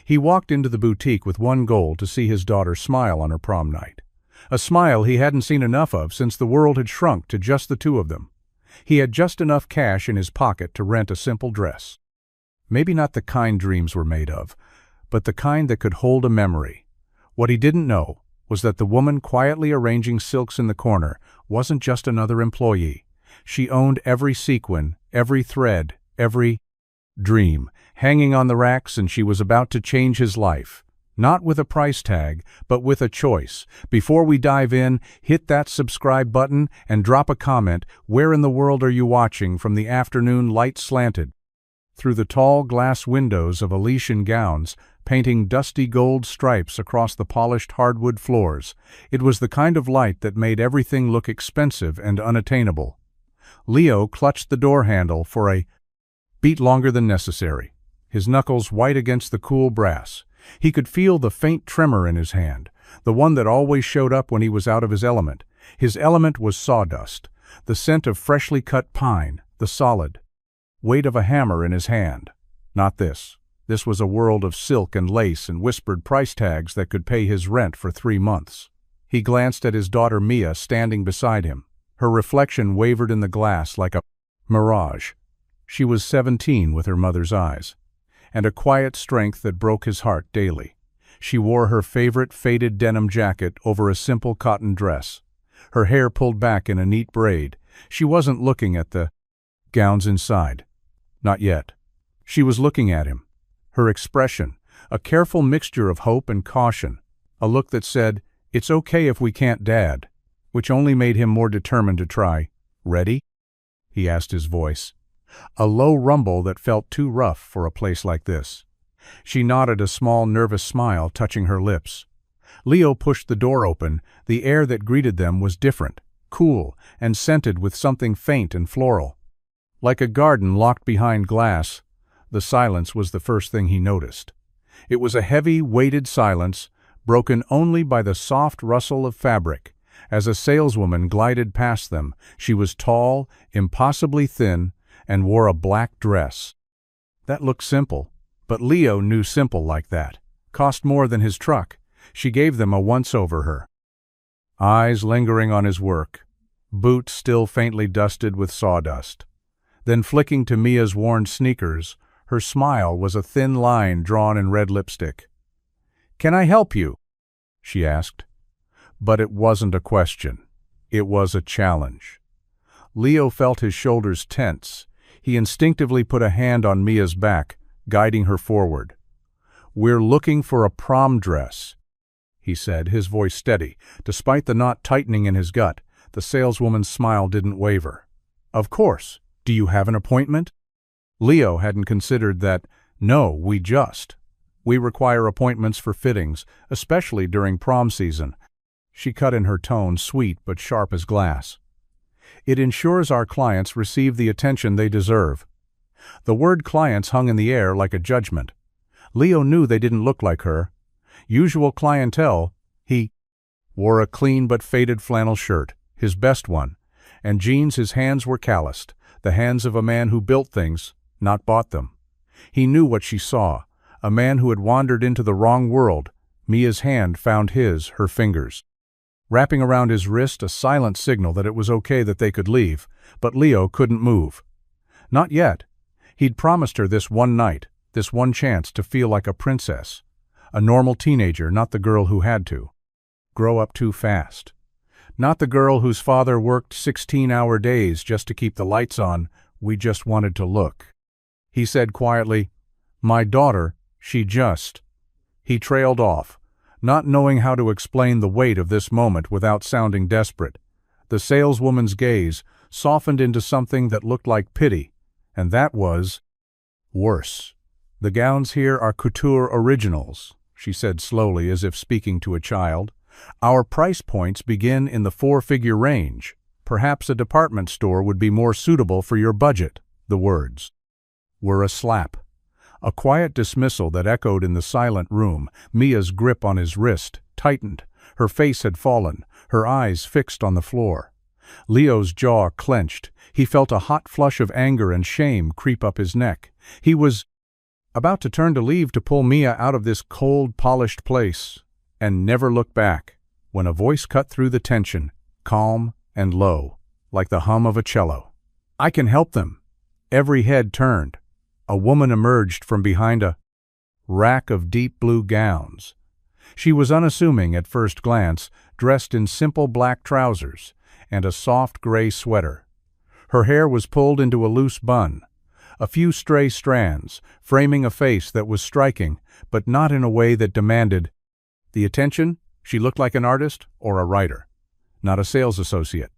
He walked into the boutique with one goal: to see his daughter smile on her prom night. A smile he hadn't seen enough of since the world had shrunk to just the two of them. He had just enough cash in his pocket to rent a simple dress. Maybe not the kind dreams were made of, but the kind that could hold a memory. What he didn't know was that the woman quietly arranging silks in the corner wasn't just another employee. She owned every sequin, every thread, every dream hanging on the racks, and she was about to change his life. Not with a price tag, but with a choice. Before we dive in, hit that subscribe button and drop a comment. Where in the world are you watching from? The afternoon light slanted through the tall glass windows of Elysian gowns, painting dusty gold stripes across the polished hardwood floors. It was the kind of light that made everything look expensive and unattainable. Leo clutched the door handle for a beat longer than necessary, his knuckles white against the cool brass. He could feel the faint tremor in his hand, the one that always showed up when he was out of his element. His element was sawdust, the scent of freshly cut pine, the solid weight of a hammer in his hand. Not this. This was a world of silk and lace and whispered price tags that could pay his rent for 3 months. He glanced at his daughter Mia standing beside him. Her reflection wavered in the glass like a mirage. She was 17 with her mother's eyes, and a quiet strength that broke his heart daily. She wore her favorite faded denim jacket over a simple cotton dress, her hair pulled back in a neat braid. She wasn't looking at the gowns inside. Not yet. She was looking at him. Her expression, a careful mixture of hope and caution, a look that said, "It's okay if we can't, Dad," which only made him more determined to try. "Ready?" he asked, his voice a low rumble that felt too rough for a place like this. She nodded, a small, nervous smile touching her lips. Leo pushed the door open. The air that greeted them was different, cool, and scented with something faint and floral. Like a garden locked behind glass, the silence was the first thing he noticed. It was a heavy, weighted silence, broken only by the soft rustle of fabric. As a saleswoman glided past them, she was tall, impossibly thin, and wore a black dress. That looked simple, but Leo knew simple like that cost more than his truck. She gave them a once-over, her eyes lingering on his work, boots still faintly dusted with sawdust. Then flicking to Mia's worn sneakers, her smile was a thin line drawn in red lipstick. "Can I help you?" she asked. But it wasn't a question. It was a challenge. Leo felt his shoulders tense. He instinctively put a hand on Mia's back, guiding her forward. "We're looking for a prom dress," he said, his voice steady. Despite the knot tightening in his gut, the saleswoman's smile didn't waver. "Of course. Do you have an appointment?" Leo hadn't considered that. "No, we require appointments for fittings, especially during prom season." She cut in, her tone sweet but sharp as glass. "It ensures our clients receive the attention they deserve." The word clients hung in the air like a judgment. Leo knew they didn't look like her usual clientele. He wore a clean but faded flannel shirt, his best one, and jeans. His hands were calloused, the hands of a man who built things, not bought them. He knew what she saw, a man who had wandered into the wrong world. Mia's hand found his, her fingers wrapping around his wrist, a silent signal that it was okay, that they could leave. But Leo couldn't move. Not yet. He'd promised her this one night, this one chance to feel like a princess. A normal teenager, not the girl who had to grow up too fast. Not the girl whose father worked 16-hour days just to keep the lights on. "We just wanted to look," he said quietly. "My daughter, she just..." He trailed off, not knowing how to explain the weight of this moment without sounding desperate. The saleswoman's gaze softened into something that looked like pity, and that was worse. "The gowns here are couture originals," she said slowly, as if speaking to a child. "Our price points begin in the 4-figure range. Perhaps a department store would be more suitable for your budget." The words were a slap, a quiet dismissal that echoed in the silent room. Mia's grip on his wrist tightened. Her face had fallen, her eyes fixed on the floor. Leo's jaw clenched. He felt a hot flush of anger and shame creep up his neck. He was about to turn to leave to pull Mia out of this cold, polished place, and never look back, when a voice cut through the tension, calm and low, like the hum of a cello. "I can help them." Every head turned. A woman emerged from behind a rack of deep blue gowns. She was unassuming at first glance, dressed in simple black trousers and a soft gray sweater. Her hair was pulled into a loose bun, a few stray strands, framing a face that was striking, but not in a way that demanded the attention. She looked like an artist or a writer, not a sales associate.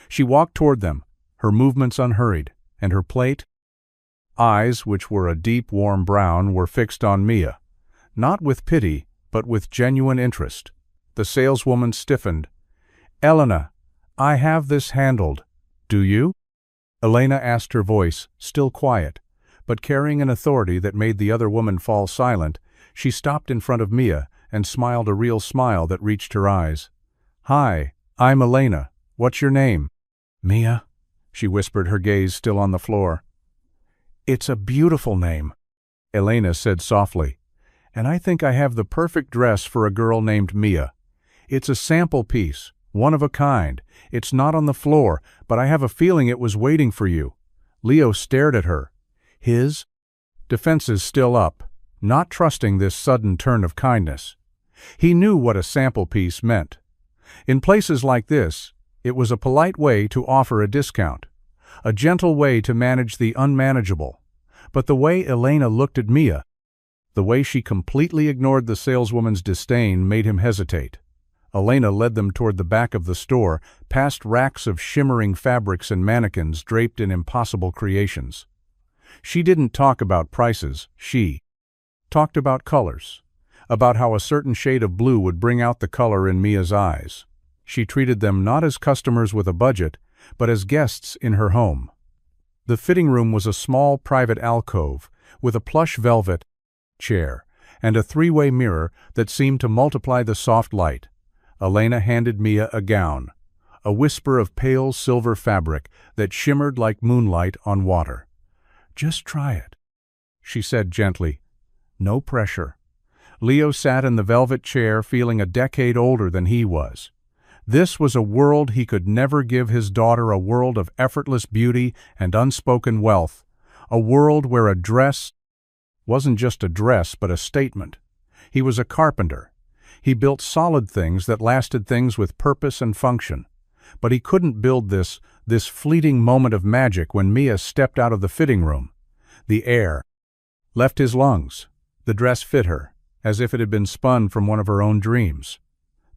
She walked toward them, her movements unhurried, and her plate eyes, which were a deep, warm brown, were fixed on Mia, not with pity, but with genuine interest. The saleswoman stiffened. "Elena, I have this handled. Do you?" Elena asked, her voice, still quiet, but carrying an authority that made the other woman fall silent. She stopped in front of Mia and smiled a real smile that reached her eyes. "Hi, I'm Elena. What's your name?" "Mia," she whispered, her gaze still on the floor. "It's a beautiful name," Elena said softly, "and I think I have the perfect dress for a girl named Mia. It's a sample piece, one of a kind. It's not on the floor, but I have a feeling it was waiting for you." Leo stared at her, his defenses still up, not trusting this sudden turn of kindness. He knew what a sample piece meant. In places like this, it was a polite way to offer a discount, a gentle way to manage the unmanageable. But the way Elena looked at Mia, the way she completely ignored the saleswoman's disdain, made him hesitate. Elena led them toward the back of the store, past racks of shimmering fabrics and mannequins draped in impossible creations. She didn't talk about prices, she talked about colors, about how a certain shade of blue would bring out the color in Mia's eyes. She treated them not as customers with a budget, but as guests in her home. The fitting room was a small private alcove with a plush velvet chair and a three-way mirror that seemed to multiply the soft light. Elena handed Mia a gown, a whisper of pale silver fabric that shimmered like moonlight on water. "Just try it," she said gently. "No pressure." Leo sat in the velvet chair, feeling a decade older than he was. This was a world he could never give his daughter, a world of effortless beauty and unspoken wealth, a world where a dress wasn't just a dress but a statement. He was a carpenter. He built solid things that lasted, things with purpose and function. But he couldn't build this fleeting moment of magic when Mia stepped out of the fitting room. The air left his lungs. The dress fit her, as if it had been spun from one of her own dreams.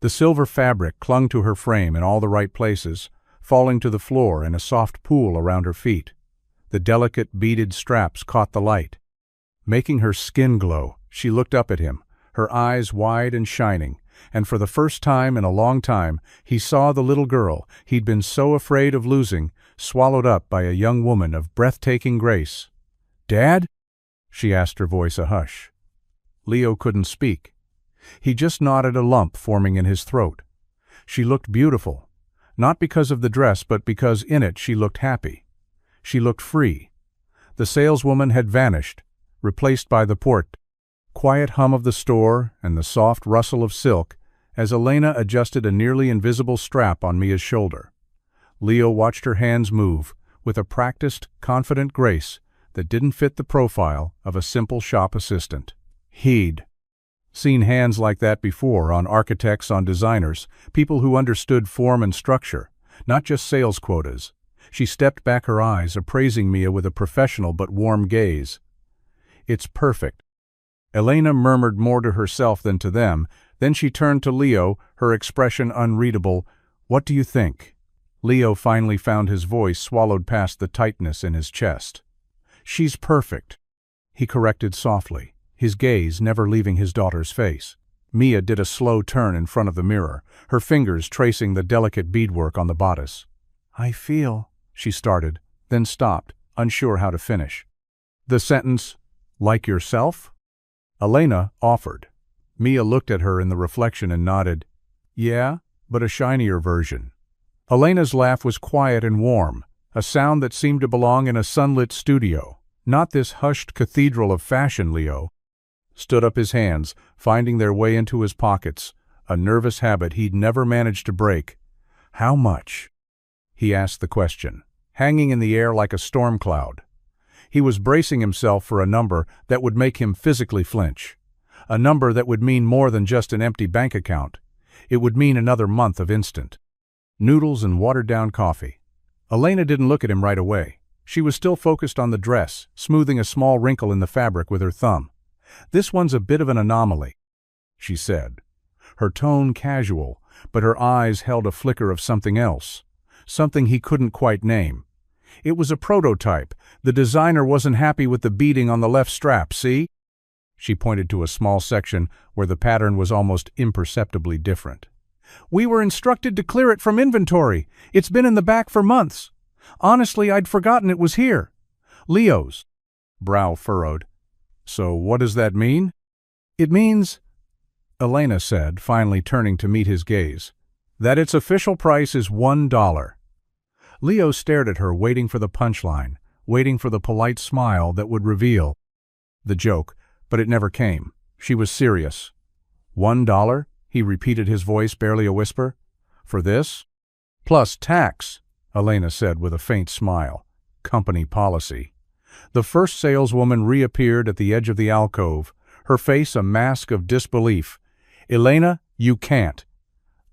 The silver fabric clung to her frame in all the right places, falling to the floor in a soft pool around her feet. The delicate beaded straps caught the light, making her skin glow. She looked up at him, her eyes wide and shining, and for the first time in a long time, he saw the little girl he'd been so afraid of losing, swallowed up by a young woman of breathtaking grace. "Dad?" she asked, her voice a hush. Leo couldn't speak. He just nodded, a lump forming in his throat. She looked beautiful, not because of the dress, but because in it she looked happy. She looked free. The saleswoman had vanished, replaced by the quiet hum of the store and the soft rustle of silk as Elena adjusted a nearly invisible strap on Mia's shoulder. Leo watched her hands move with a practiced, confident grace that didn't fit the profile of a simple shop assistant. He'd seen hands like that before, on architects, on designers, people who understood form and structure, not just sales quotas. She stepped back, her eyes appraising Mia with a professional but warm gaze. "It's perfect." Elena murmured more to herself than to them. Then she turned to Leo, her expression unreadable. "What do you think?" Leo finally found his voice swallowed past the tightness in his chest. "She's perfect," he corrected softly, his gaze never leaving his daughter's face. Mia did a slow turn in front of the mirror, her fingers tracing the delicate beadwork on the bodice. "I feel," she started, then stopped, unsure how to finish. The sentence, "like yourself?" Elena offered. Mia looked at her in the reflection and nodded. "Yeah, but a shinier version." Elena's laugh was quiet and warm, a sound that seemed to belong in a sunlit studio, Not this hushed cathedral of fashion. Leo stood up his hands, finding their way into his pockets, a nervous habit he'd never managed to break. "How much?" he asked the question, hanging in the air like a storm cloud. He was bracing himself for a number that would make him physically flinch. A number that would mean more than just an empty bank account. It would mean another month of instant noodles and watered-down coffee. Elena didn't look at him right away. She was still focused on the dress, smoothing a small wrinkle in the fabric with her thumb. "This one's a bit of an anomaly," she said. Her tone casual, but her eyes held a flicker of something else. Something he couldn't quite name. It was a prototype. The designer wasn't happy with the beading on the left strap, see? She pointed to a small section where the pattern was almost imperceptibly different. "We were instructed to clear it from inventory. It's been in the back for months. Honestly, I'd forgotten it was here." Leo's brow furrowed. "So what does that mean?" "It means," Elena said, finally turning to meet his gaze, "that its official price is $1. Leo stared at her, waiting for the punchline, waiting for the polite smile that would reveal the joke, but it never came. She was serious. $1? He repeated, his voice barely a whisper. "For this?" "Plus tax," Elena said with a faint smile. "Company policy." The first saleswoman reappeared at the edge of the alcove, her face a mask of disbelief. "Elena, you can't."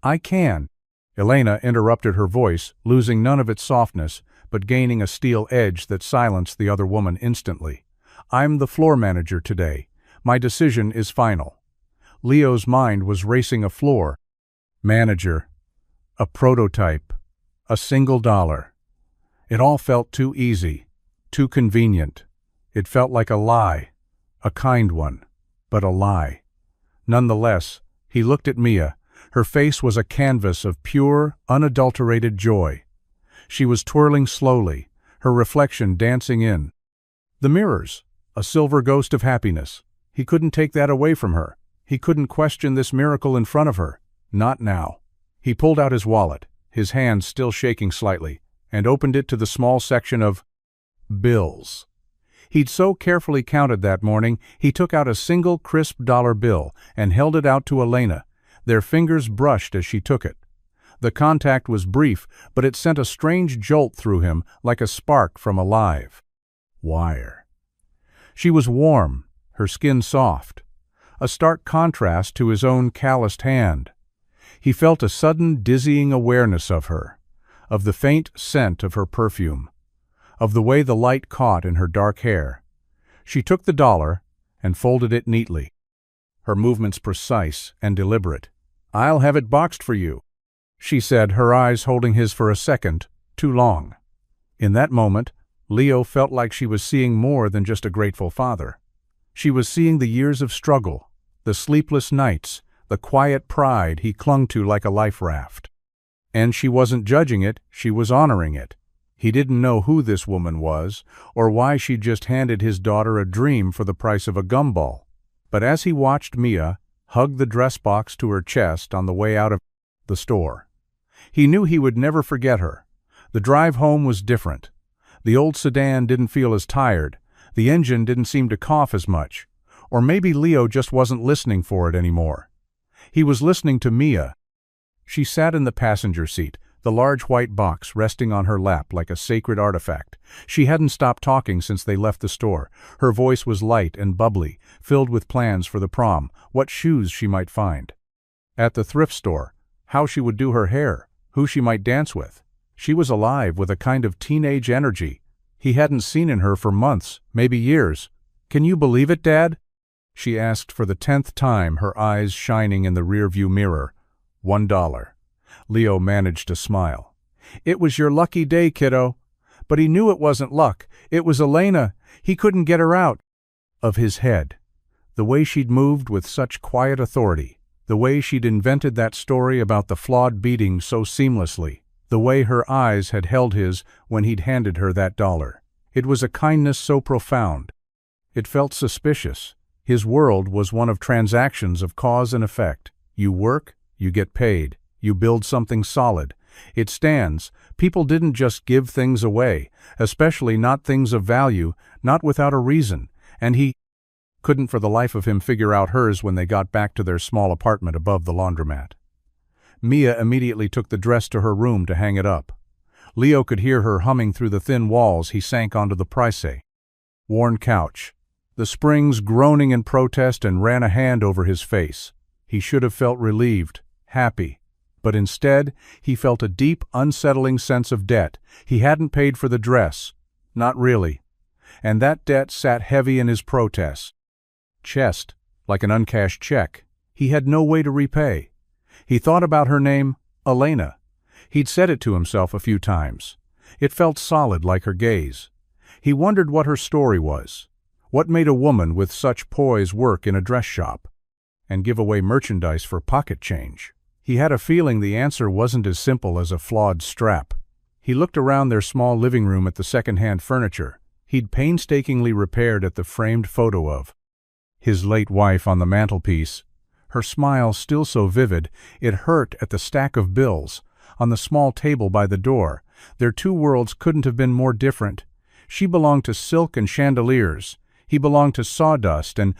"I can." Elena interrupted, her voice losing none of its softness, but gaining a steel edge that silenced the other woman instantly. "I'm the floor manager today. My decision is final." Leo's mind was racing. A floor manager, a prototype, a single dollar. It all felt too easy, too convenient. It felt like a lie, a kind one, but a lie. Nonetheless, he looked at Mia. Her face was a canvas of pure, unadulterated joy. She was twirling slowly, her reflection dancing in the mirrors, a silver ghost of happiness. He couldn't take that away from her. He couldn't question this miracle in front of her. Not now. He pulled out his wallet, his hand still shaking slightly, and opened it to the small section of bills. He'd so carefully counted that morning. He took out a single crisp dollar bill and held it out to Elena. Their fingers brushed as she took it. The contact was brief, but it sent a strange jolt through him, like a spark from a live wire. She was warm, her skin soft, a stark contrast to his own calloused hand. He felt a sudden dizzying awareness of her, of the faint scent of her perfume, of the way the light caught in her dark hair. She took the dollar and folded it neatly, her movements precise and deliberate. "I'll have it boxed for you," she said, her eyes holding his for a second, too long. In that moment, Leo felt like she was seeing more than just a grateful father. She was seeing the years of struggle, the sleepless nights, the quiet pride he clung to like a life raft. And she wasn't judging it, she was honoring it. He didn't know who this woman was, or why she'd just handed his daughter a dream for the price of a gumball. But as he watched Mia hug the dress box to her chest on the way out of the store, he knew he would never forget her. The drive home was different. The old sedan didn't feel as tired. The engine didn't seem to cough as much. Or maybe Leo just wasn't listening for it anymore. He was listening to Mia. She sat in the passenger seat, the large white box resting on her lap like a sacred artifact. She hadn't stopped talking since they left the store. Her voice was light and bubbly, filled with plans for the prom, what shoes she might find at the thrift store, how she would do her hair, who she might dance with. She was alive with a kind of teenage energy he hadn't seen in her for months, maybe years. "Can you believe it, Dad?" she asked for the 10th time, her eyes shining in the rearview mirror. $1. Leo managed to smile. "It was your lucky day, kiddo." But he knew it wasn't luck. It was Elena. He couldn't get her out of his head. The way she'd moved with such quiet authority, the way she'd invented that story about the flawed beating so seamlessly, the way her eyes had held his when he'd handed her that dollar. It was a kindness so profound. It felt suspicious. His world was one of transactions of cause and effect. You work, you get paid. You build something solid. It stands. People didn't just give things away, especially not things of value, not without a reason, and he couldn't for the life of him figure out hers when they got back to their small apartment above the laundromat. Mia immediately took the dress to her room to hang it up. Leo could hear her humming through the thin walls. He sank onto the worn couch, the springs groaning in protest, and ran a hand over his face. He should have felt relieved, happy, but instead he felt a deep, unsettling sense of debt. He hadn't paid for the dress, not really, and that debt sat heavy in his chest, like an uncashed check. He had no way to repay. He thought about her name, Elena. He'd said it to himself a few times. It felt solid like her gaze. He wondered what her story was. What made a woman with such poise work in a dress shop and give away merchandise for pocket change? He had a feeling the answer wasn't as simple as a flawed strap. He looked around their small living room at the second-hand furniture he'd painstakingly repaired, at the framed photo of his late wife on the mantelpiece. Her smile still so vivid, it hurt, at the stack of bills on the small table by the door. Their two worlds couldn't have been more different. She belonged to silk and chandeliers. He belonged to sawdust and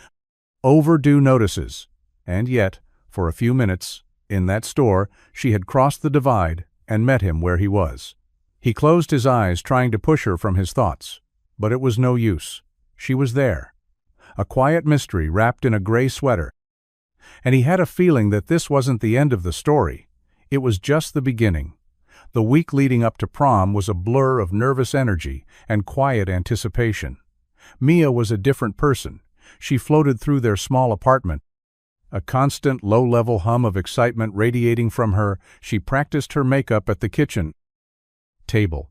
overdue notices. And yet, for a few minutes, in that store, she had crossed the divide and met him where he was. He closed his eyes, trying to push her from his thoughts. But it was no use. She was there. A quiet mystery wrapped in a gray sweater. And he had a feeling that this wasn't the end of the story. It was just the beginning. The week leading up to prom was a blur of nervous energy and quiet anticipation. Mia was a different person. She floated through their small apartment, a constant low-level hum of excitement radiating from her. She practiced her makeup at the kitchen table.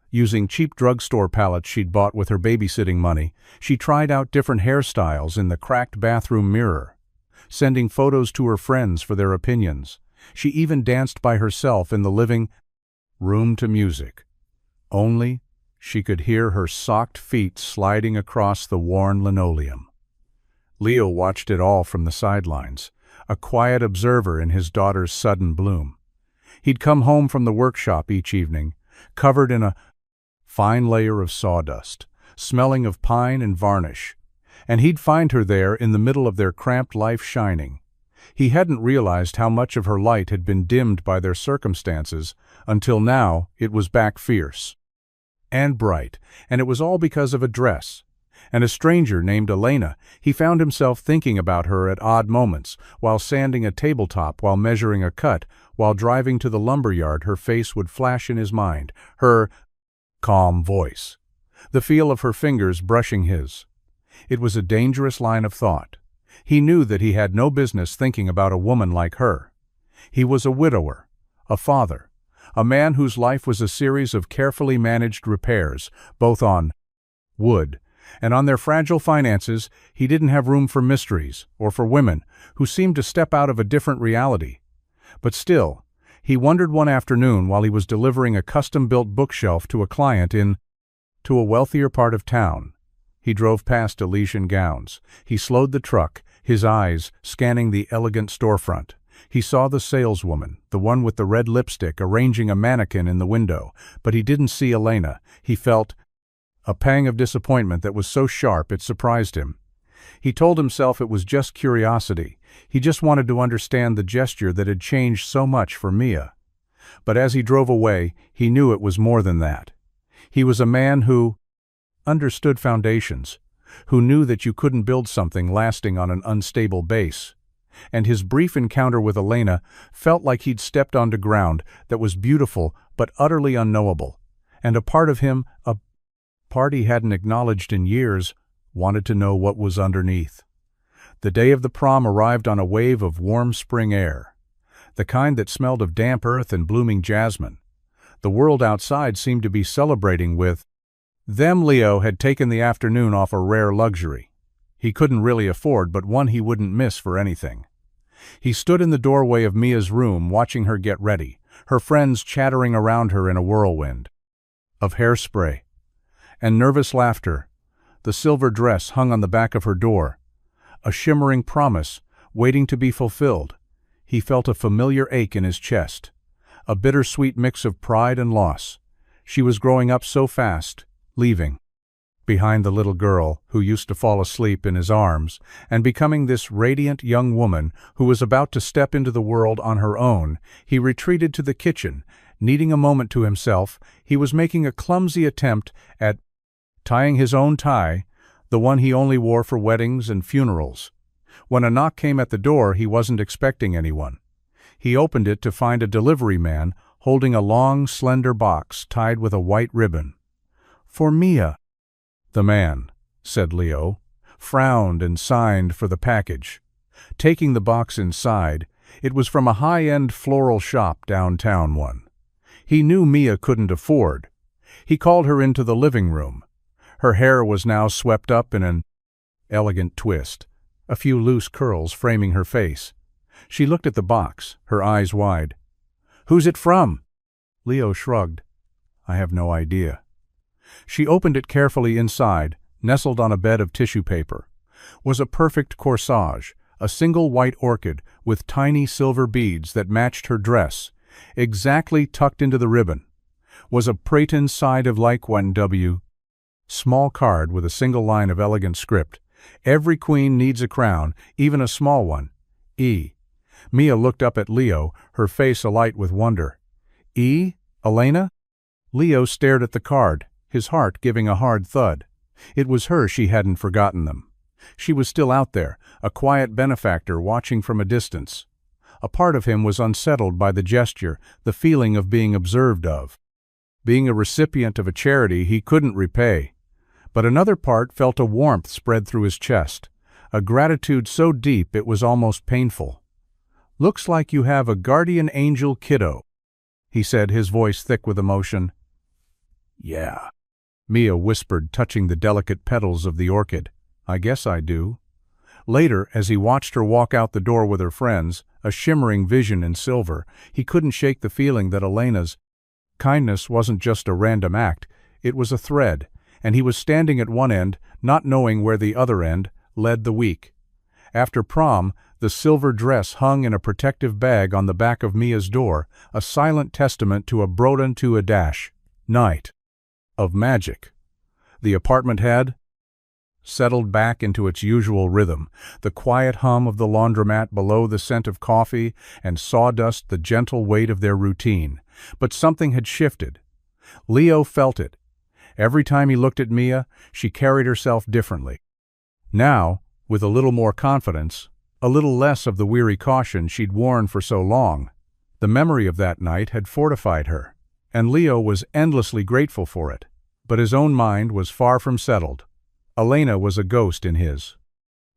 Using cheap drugstore palettes she'd bought with her babysitting money, she tried out different hairstyles in the cracked bathroom mirror, sending photos to her friends for their opinions. She even danced by herself in the living room to music. Only she could hear her socked feet sliding across the worn linoleum. Leo watched it all from the sidelines, a quiet observer in his daughter's sudden bloom. He'd come home from the workshop each evening, covered in a fine layer of sawdust, smelling of pine and varnish, and he'd find her there in the middle of their cramped life, shining. He hadn't realized how much of her light had been dimmed by their circumstances until now. It was back, fierce and bright, and it was all because of a dress. And a stranger named Elena. He found himself thinking about her at odd moments, while sanding a tabletop, while measuring a cut, while driving to the lumberyard. Her face would flash in his mind, her calm voice, the feel of her fingers brushing his. It was a dangerous line of thought. He knew that he had no business thinking about a woman like her. He was a widower, a father, a man whose life was a series of carefully managed repairs, both on wood and on their fragile finances. He didn't have room for mysteries, or for women who seemed to step out of a different reality. But still, he wondered one afternoon while he was delivering a custom-built bookshelf to a client to a wealthier part of town. He drove past Elysian gowns. He slowed the truck, his eyes scanning the elegant storefront. He saw the saleswoman, the one with the red lipstick, arranging a mannequin in the window, but he didn't see Elena. He felt a pang of disappointment that was so sharp it surprised him. He told himself it was just curiosity. He just wanted to understand the gesture that had changed so much for Mia. But as he drove away, he knew it was more than that. He was a man who understood foundations, who knew that you couldn't build something lasting on an unstable base. And his brief encounter with Elena felt like he'd stepped onto ground that was beautiful but utterly unknowable. And a part of him, a part he hadn't acknowledged in years, wanted to know what was underneath. The day of the prom arrived on a wave of warm spring air, the kind that smelled of damp earth and blooming jasmine. The world outside seemed to be celebrating with them. Leo had taken the afternoon off, a rare luxury he couldn't really afford, but one he wouldn't miss for anything. He stood in the doorway of Mia's room, watching her get ready, her friends chattering around her in a whirlwind of hairspray and nervous laughter. The silver dress hung on the back of her door, a shimmering promise waiting to be fulfilled. He felt a familiar ache in his chest, a bittersweet mix of pride and loss. She was growing up so fast, leaving behind the little girl who used to fall asleep in his arms, and becoming this radiant young woman who was about to step into the world on her own. He retreated to the kitchen. Needing a moment to himself, he was making a clumsy attempt at tying his own tie, the one he only wore for weddings and funerals. When a knock came at the door, he wasn't expecting anyone. He opened it to find a delivery man holding a long, slender box tied with a white ribbon. "For Mia." "The man," said Leo, frowned and signed for the package. Taking the box inside, it was from a high-end floral shop downtown one. He knew Mia couldn't afford. He called her into the living room. Her hair was now swept up in an elegant twist, a few loose curls framing her face. She looked at the box, her eyes wide. "Who's it from?" Leo shrugged. "I have no idea." She opened it carefully. Inside, nestled on a bed of tissue paper, was a perfect corsage, a single white orchid with tiny silver beads that matched her dress, exactly tucked into the ribbon. Was a Praton side of like 1W. Small card with a single line of elegant script. "Every queen needs a crown, even a small one. E." Mia looked up at Leo, her face alight with wonder. "E? Elena?" Leo stared at the card, his heart giving a hard thud. It was her she hadn't forgotten them. She was still out there, a quiet benefactor watching from a distance. A part of him was unsettled by the gesture, the feeling of being observed of. Being a recipient of a charity he couldn't repay. But another part felt a warmth spread through his chest, a gratitude so deep it was almost painful. "Looks like you have a guardian angel, kiddo," he said, his voice thick with emotion. "Yeah," Mia whispered, touching the delicate petals of the orchid. "I guess I do." Later, as he watched her walk out the door with her friends, a shimmering vision in silver, he couldn't shake the feeling that Elena's kindness wasn't just a random act, it was a thread, and he was standing at one end, not knowing where the other end led the week. After prom, the silver dress hung in a protective bag on the back of Mia's door, a silent testament to a Broden to a dash night of magic. The apartment had settled back into its usual rhythm, the quiet hum of the laundromat below, the scent of coffee and sawdust, the gentle weight of their routine. But something had shifted. Leo felt it. Every time he looked at Mia, she carried herself differently. Now, with a little more confidence, a little less of the weary caution she'd worn for so long. The memory of that night had fortified her, and Leo was endlessly grateful for it. But his own mind was far from settled. Elena was a ghost in his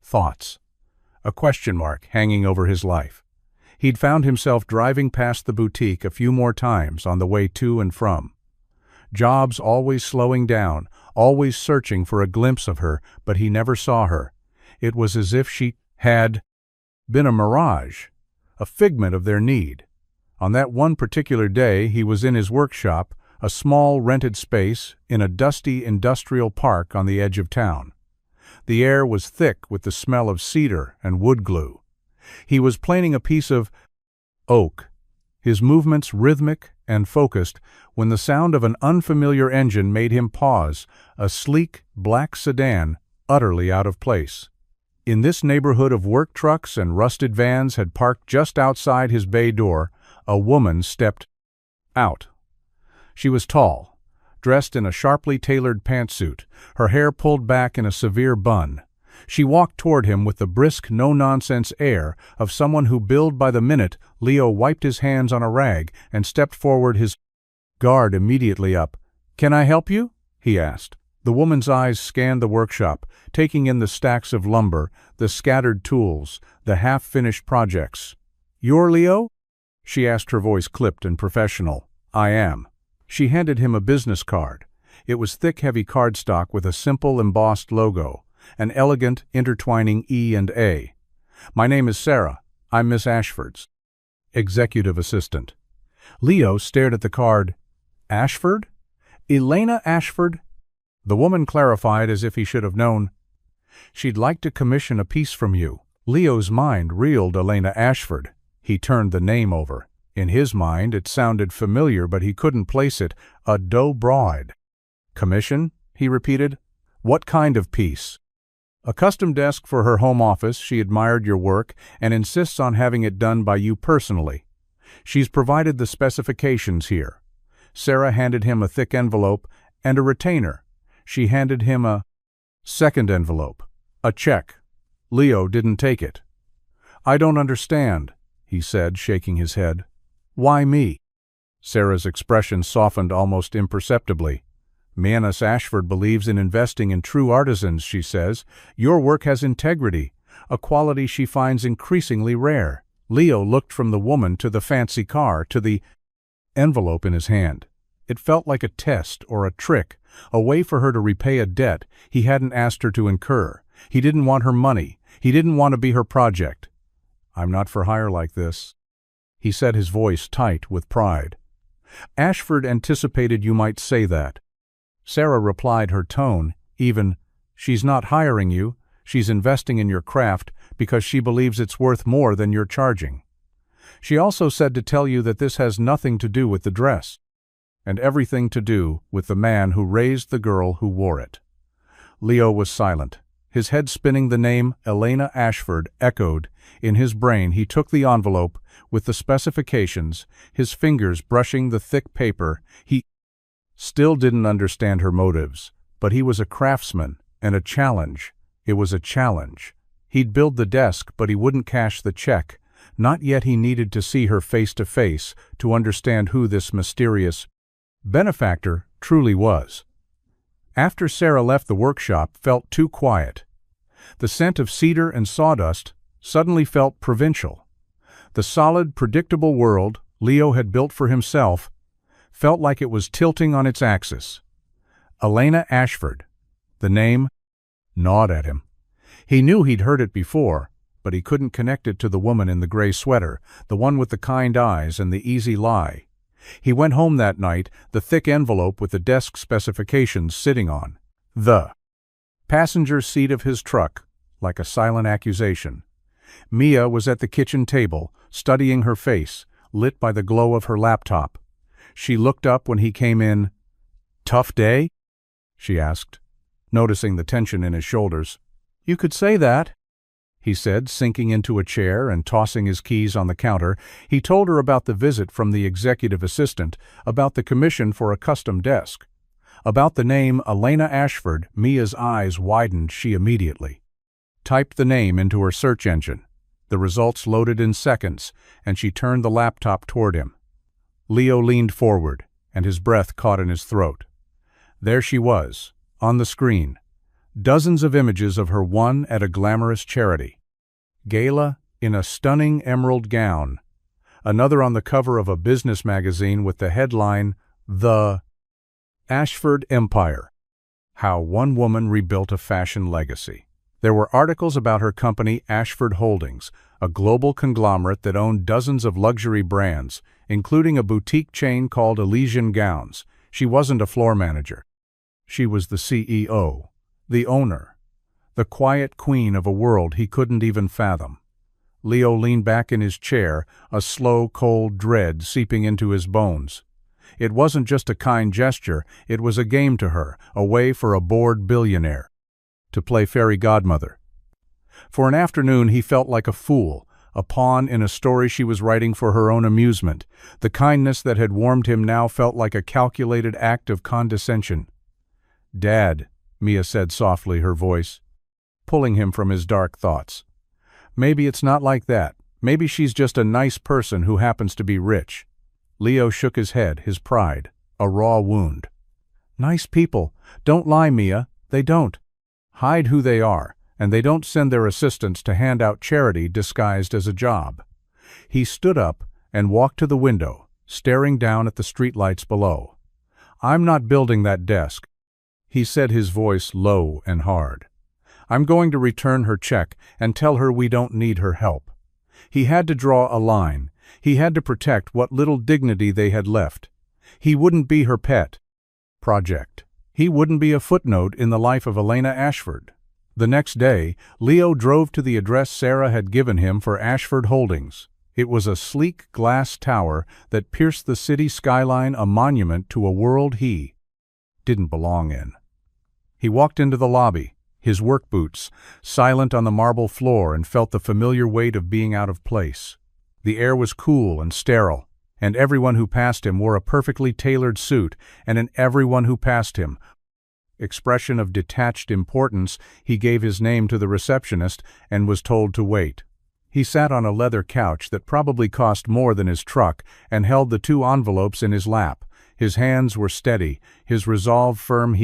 thoughts, a question mark hanging over his life. He'd found himself driving past the boutique a few more times on the way to and from. Jobs always slowing down, always searching for a glimpse of her, but he never saw her. It was as if she had been a mirage, a figment of their need. On that one particular day, he was in his workshop, a small rented space in a dusty industrial park on the edge of town. The air was thick with the smell of cedar and wood glue. He was planing a piece of oak, his movements rhythmic and focused, when the sound of an unfamiliar engine made him pause, a sleek, black sedan utterly out of place. In this neighborhood of work trucks and rusted vans had parked just outside his bay door, a woman stepped out. She was tall, dressed in a sharply tailored pantsuit, her hair pulled back in a severe bun. She walked toward him with the brisk, no-nonsense air of someone who billed by the minute. Leo wiped his hands on a rag and stepped forward, his guard immediately up. "Can I help you?" he asked. The woman's eyes scanned the workshop, taking in the stacks of lumber, the scattered tools, the half-finished projects. "You're Leo?" she asked, her voice clipped and professional. "I am." She handed him a business card. It was thick, heavy cardstock with a simple embossed logo, an elegant intertwining E and A. "My name is Sarah. I'm Miss Ashford's executive assistant." Leo stared at the card. "Ashford? Elena Ashford?" The woman clarified as if he should have known. "She'd like to commission a piece from you." Leo's mind reeled. Elena Ashford. He turned the name over. In his mind, it sounded familiar, but he couldn't place it. A dough bride. Commission? He repeated. What kind of piece? A custom desk for her home office. She admired your work and insists on having it done by you personally. She's provided the specifications here. Sarah handed him a thick envelope and a retainer. She handed him a second envelope, a check. Leo didn't take it. I don't understand, he said, shaking his head. Why me? Sarah's expression softened almost imperceptibly. Miss Ashford believes in investing in true artisans, she says. Your work has integrity, a quality she finds increasingly rare. Leo looked from the woman to the fancy car to the envelope in his hand. It felt like a test or a trick, a way for her to repay a debt he hadn't asked her to incur. He didn't want her money. He didn't want to be her project. I'm not for hire like this, he said, his voice tight with pride. Ashford anticipated you might say that. Sarah replied, her tone even. She's not hiring you. She's investing in your craft because she believes it's worth more than you're charging. She also said to tell you that this has nothing to do with the dress, and everything to do with the man who raised the girl who wore it. Leo was silent. His head spinning, the name Elena Ashford echoed in his brain. He took the envelope with the specifications, his fingers brushing the thick paper. He still didn't understand her motives, but he was a craftsman, and a challenge. It was a challenge. He'd build the desk, but he wouldn't cash the check. Not yet. He needed to see her face to face to understand who this mysterious benefactor truly was. After Sarah left, the workshop felt too quiet. The scent of cedar and sawdust suddenly felt provincial. The solid, predictable world Leo had built for himself felt like it was tilting on its axis. Elena Ashford. The name gnawed at him. He knew he'd heard it before, but he couldn't connect it to the woman in the gray sweater, the one with the kind eyes and the easy lie. He went home that night, the thick envelope with the desk specifications sitting on the passenger seat of his truck, like a silent accusation. Mia was at the kitchen table, studying her face, lit by the glow of her laptop. She looked up when he came in. Tough day? She asked, noticing the tension in his shoulders. You could say that, he said, sinking into a chair and tossing his keys on the counter. He told her about the visit from the executive assistant, about the commission for a custom desk. About the name Elena Ashford. Mia's eyes widened. She immediately typed the name into her search engine. The results loaded in seconds, and she turned the laptop toward him. Leo leaned forward, and his breath caught in his throat. There she was, on the screen. Dozens of images of her, one at a glamorous charity gala in a stunning emerald gown, another on the cover of a business magazine with the headline, The Ashford Empire. How one woman rebuilt a fashion legacy. There were articles about her company, Ashford Holdings, a global conglomerate that owned dozens of luxury brands, including a boutique chain called Elysian Gowns. She wasn't a floor manager. She was the CEO. The owner, the quiet queen of a world he couldn't even fathom. Leo leaned back in his chair, a slow, cold dread seeping into his bones. It wasn't just a kind gesture, it was a game to her, a way for a bored billionaire to play fairy godmother. For an afternoon he felt like a fool, a pawn in a story she was writing for her own amusement. The kindness that had warmed him now felt like a calculated act of condescension. Dad, Mia said softly, her voice pulling him from his dark thoughts. Maybe it's not like that. Maybe she's just a nice person who happens to be rich. Leo shook his head, his pride a raw wound. Nice people. Don't lie, Mia. They don't hide who they are, and they don't send their assistants to hand out charity disguised as a job. He stood up and walked to the window, staring down at the streetlights below. I'm not building that desk, he said, his voice low and hard. I'm going to return her check and tell her we don't need her help. He had to draw a line. He had to protect what little dignity they had left. He wouldn't be her pet project. He wouldn't be a footnote in the life of Elena Ashford. The next day, Leo drove to the address Sarah had given him for Ashford Holdings. It was a sleek glass tower that pierced the city skyline, a monument to a world he didn't belong in. He walked into the lobby, his work boots, silent on the marble floor, and felt the familiar weight of being out of place. The air was cool and sterile, and everyone who passed him wore a perfectly tailored suit, and in everyone who passed him, expression of detached importance, he gave his name to the receptionist and was told to wait. He sat on a leather couch that probably cost more than his truck and held the 2 envelopes in his lap. His hands were steady, his resolve firm.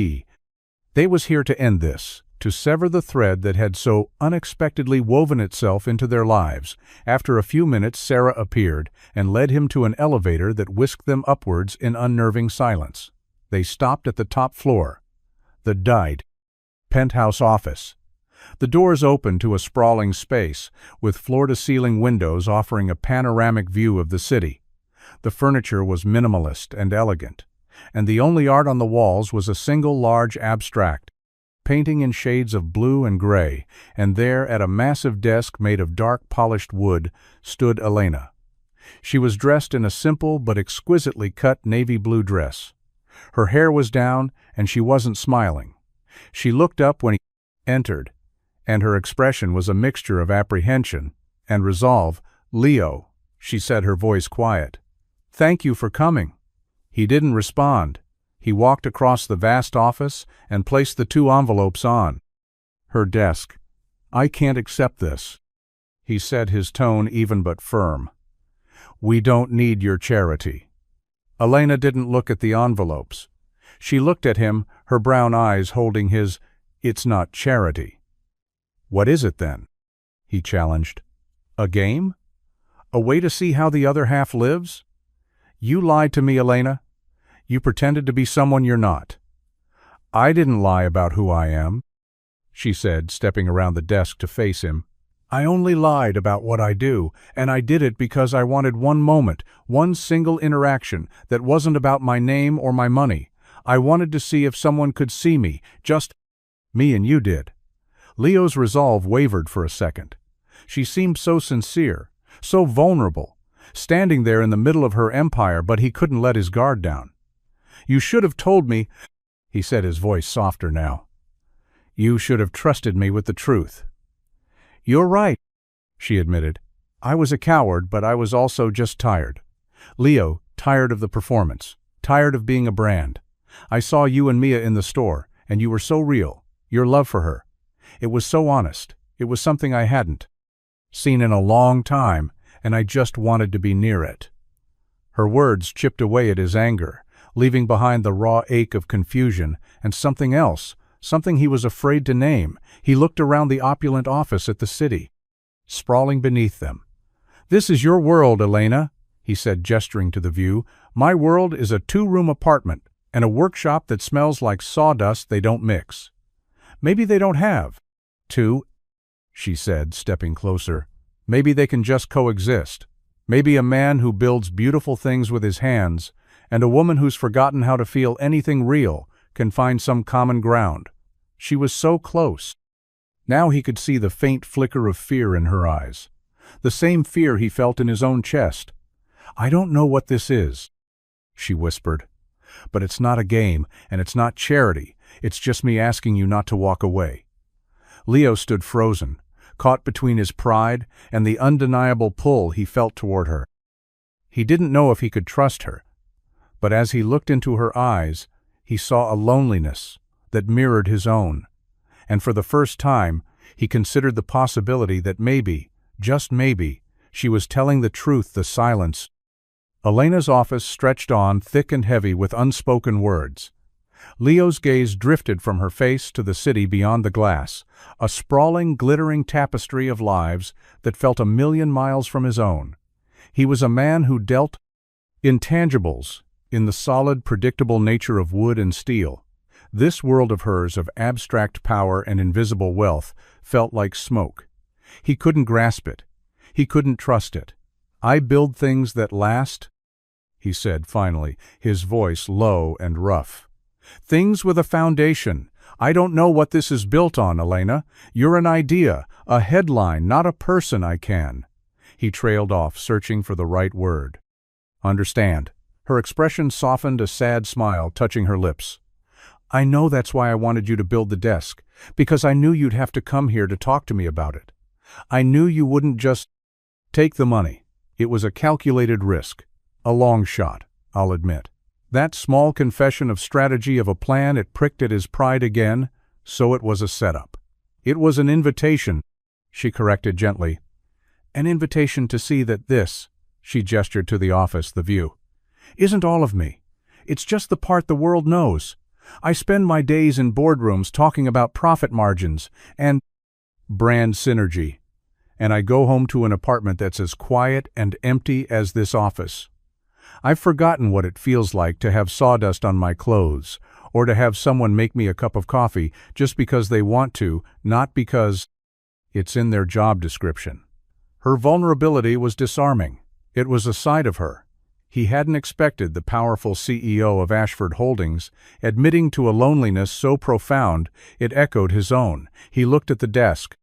They was here to end this, to sever the thread that had so unexpectedly woven itself into their lives. After a few minutes, Sarah appeared and led him to an elevator that whisked them upwards in unnerving silence. They stopped at the top floor, the dyed penthouse office. The doors opened to a sprawling space, with floor-to-ceiling windows offering a panoramic view of the city. The furniture was minimalist and elegant, and the only art on the walls was a single large abstract, painting in shades of blue and gray, and there, at a massive desk made of dark polished wood, stood Elena. She was dressed in a simple but exquisitely cut navy blue dress. Her hair was down, and she wasn't smiling. She looked up when he entered, and her expression was a mixture of apprehension and resolve. "Leo," she said, her voice quiet. "Thank you for coming." He didn't respond. He walked across the vast office and placed the 2 envelopes on her desk. "I can't accept this," he said, his tone even but firm. "We don't need your charity." Elena didn't look at the envelopes. She looked at him, her brown eyes holding his. "It's not charity." "What is it then?" he challenged. "A game? A way to see how the other half lives? You lied to me, Elena. You pretended to be someone you're not." "I didn't lie about who I am," she said, stepping around the desk to face him. "I only lied about what I do, and I did it because I wanted one moment, one single interaction that wasn't about my name or my money. I wanted to see if someone could see me, just me, and you did." Leo's resolve wavered for a second. She seemed so sincere, so vulnerable, standing there in the middle of her empire, but he couldn't let his guard down. "You should have told me," he said, his voice softer now. "You should have trusted me with the truth." "You're right," she admitted. "I was a coward, but I was also just tired. Leo, tired of the performance, tired of being a brand. I saw you and Mia in the store, and you were so real, your love for her. It was so honest. It was something I hadn't seen in a long time, and I just wanted to be near it." Her words chipped away at his anger, leaving behind the raw ache of confusion and something else, something he was afraid to name. He looked around the opulent office at the city, sprawling beneath them. "This is your world, Elena," he said, gesturing to the view. "My world is a 2-room apartment and a workshop that smells like sawdust they don't mix. Maybe they don't have to," she said, stepping closer. "Maybe they can just coexist. Maybe a man who builds beautiful things with his hands and a woman who's forgotten how to feel anything real can find some common ground." She was so close. Now he could see the faint flicker of fear in her eyes, the same fear he felt in his own chest. "I don't know what this is," she whispered, "but it's not a game, and it's not charity. It's just me asking you not to walk away." Leo stood frozen, caught between his pride and the undeniable pull he felt toward her. He didn't know if he could trust her, but as he looked into her eyes, he saw a loneliness that mirrored his own, and for the first time, he considered the possibility that maybe, just maybe, she was telling the truth. The silence. Elena's office stretched on, thick and heavy with unspoken words. Leo's gaze drifted from her face to the city beyond the glass, a sprawling, glittering tapestry of lives that felt 1,000,000 miles from his own. He was a man who dealt intangibles in the solid, predictable nature of wood and steel. This world of hers of abstract power and invisible wealth felt like smoke. He couldn't grasp it. He couldn't trust it. "I build things that last," he said finally, his voice low and rough. "Things with a foundation. I don't know what this is built on, Elena. You're an idea, a headline, not a person. I can." He trailed off, searching for the right word. Understand. Her expression softened, a sad smile touching her lips. I know that's why I wanted you to build the desk, because I knew you'd have to come here to talk to me about it. I knew you wouldn't just take the money. It was a calculated risk. A long shot, I'll admit. That small confession of strategy of a plan, it pricked at his pride again, so it was a setup. It was an invitation, she corrected gently. An invitation to see that this, she gestured to the office, the view, isn't all of me. It's just the part the world knows. I spend my days in boardrooms talking about profit margins and brand synergy, and I go home to an apartment that's as quiet and empty as this office. I've forgotten what it feels like to have sawdust on my clothes, or to have someone make me a cup of coffee just because they want to, not because it's in their job description. Her vulnerability was disarming. It was a side of her. He hadn't expected the powerful CEO of Ashford Holdings admitting to a loneliness so profound it echoed his own. He looked at the desk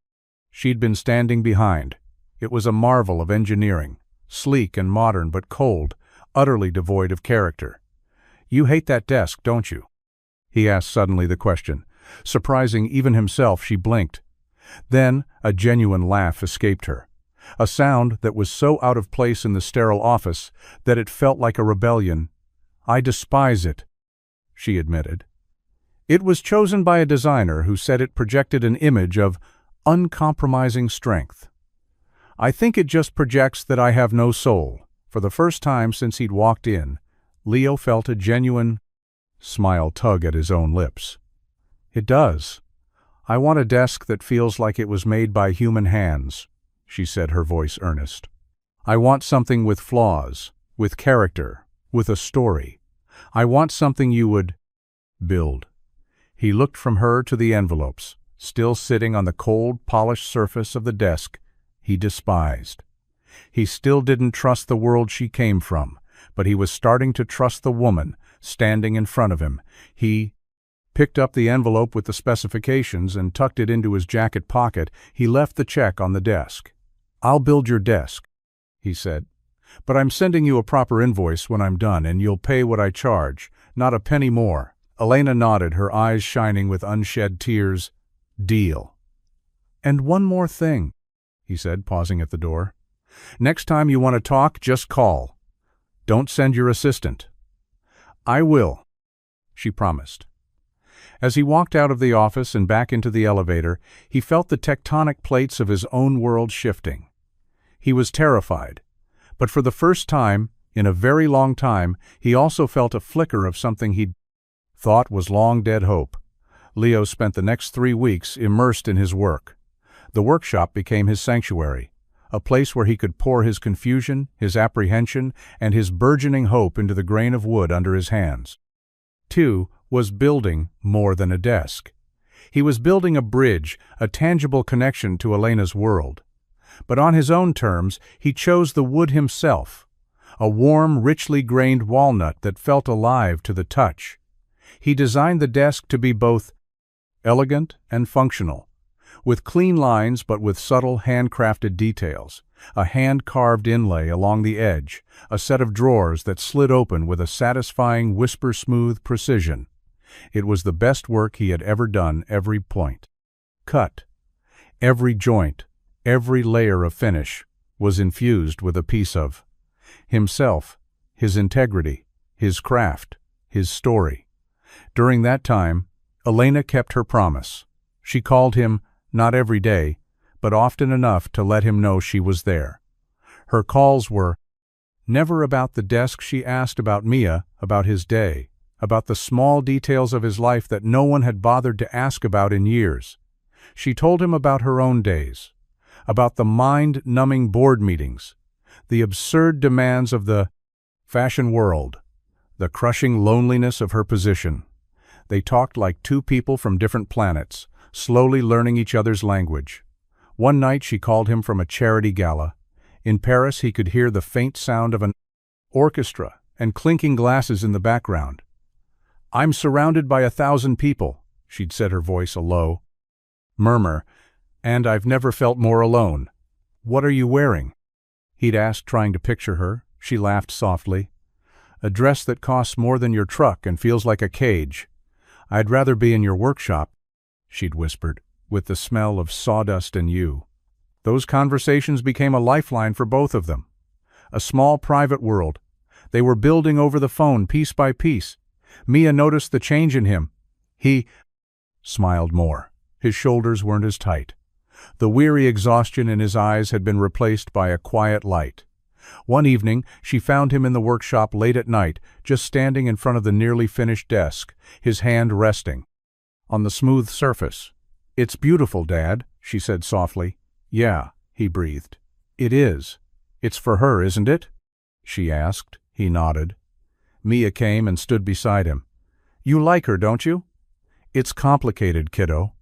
she'd been standing behind. It was a marvel of engineering, sleek and modern but cold, utterly devoid of character. You hate that desk, don't you? He asked suddenly the question. Surprising even himself, she blinked. Then a genuine laugh escaped her. A sound that was so out of place in the sterile office that it felt like a rebellion. I despise it, she admitted. It was chosen by a designer who said it projected an image of uncompromising strength. I think it just projects that I have no soul. For the first time since he'd walked in, Leo felt a genuine smile tug at his own lips. It does. I want a desk that feels like it was made by human hands, she said, her voice earnest. I want something with flaws, with character, with a story. I want something you would build. He looked from her to the envelopes, still sitting on the cold, polished surface of the desk he despised. He still didn't trust the world she came from, but he was starting to trust the woman standing in front of him. He picked up the envelope with the specifications and tucked it into his jacket pocket. He left the check on the desk. I'll build your desk, he said, but I'm sending you a proper invoice when I'm done, and you'll pay what I charge, not a penny more. Elena nodded, her eyes shining with unshed tears. Deal. And one more thing, he said, pausing at the door. Next time you want to talk, just call. Don't send your assistant. I will, she promised. As he walked out of the office and back into the elevator, he felt the tectonic plates of his own world shifting. He was terrified, but for the first time, in a very long time, he also felt a flicker of something he'd thought was long-dead hope. Leo spent the next 3 weeks immersed in his work. The workshop became his sanctuary, a place where he could pour his confusion, his apprehension, and his burgeoning hope into the grain of wood under his hands. 2 was building more than a desk. He was building a bridge, a tangible connection to Elena's world. But on his own terms, he chose the wood himself, a warm, richly grained walnut that felt alive to the touch. He designed the desk to be both elegant and functional, with clean lines but with subtle handcrafted details, a hand-carved inlay along the edge, a set of drawers that slid open with a satisfying whisper-smooth precision. It was the best work he had ever done. Every point, cut, every joint, every layer of finish was infused with a piece of himself, his integrity, his craft, his story. During that time, Elena kept her promise. She called him not every day, but often enough to let him know she was there. Her calls were never about the desk. She asked about Mia, about his day, about the small details of his life that no one had bothered to ask about in years. She told him about her own days, about the mind-numbing board meetings, the absurd demands of the fashion world, the crushing loneliness of her position. They talked like two people from different planets, slowly learning each other's language. One night she called him from a charity gala. In Paris he could hear the faint sound of an orchestra and clinking glasses in the background. I'm surrounded by 1,000 people, she'd said, her voice a low murmur, and I've never felt more alone. What are you wearing? he'd asked, trying to picture her. She laughed softly. A dress that costs more than your truck and feels like a cage. I'd rather be in your workshop, she'd whispered, with the smell of sawdust and you. Those conversations became a lifeline for both of them. A small private world. They were building over the phone piece by piece. Mia noticed the change in him. He smiled more. His shoulders weren't as tight. The weary exhaustion in his eyes had been replaced by a quiet light. One evening, she found him in the workshop late at night, just standing in front of the nearly finished desk, his hand resting on the smooth surface. "It's beautiful, Dad," she said softly. "Yeah," he breathed. "It is. It's for her, isn't it?" she asked. He nodded. Mia came and stood beside him. "You like her, don't you?" "It's complicated, kiddo."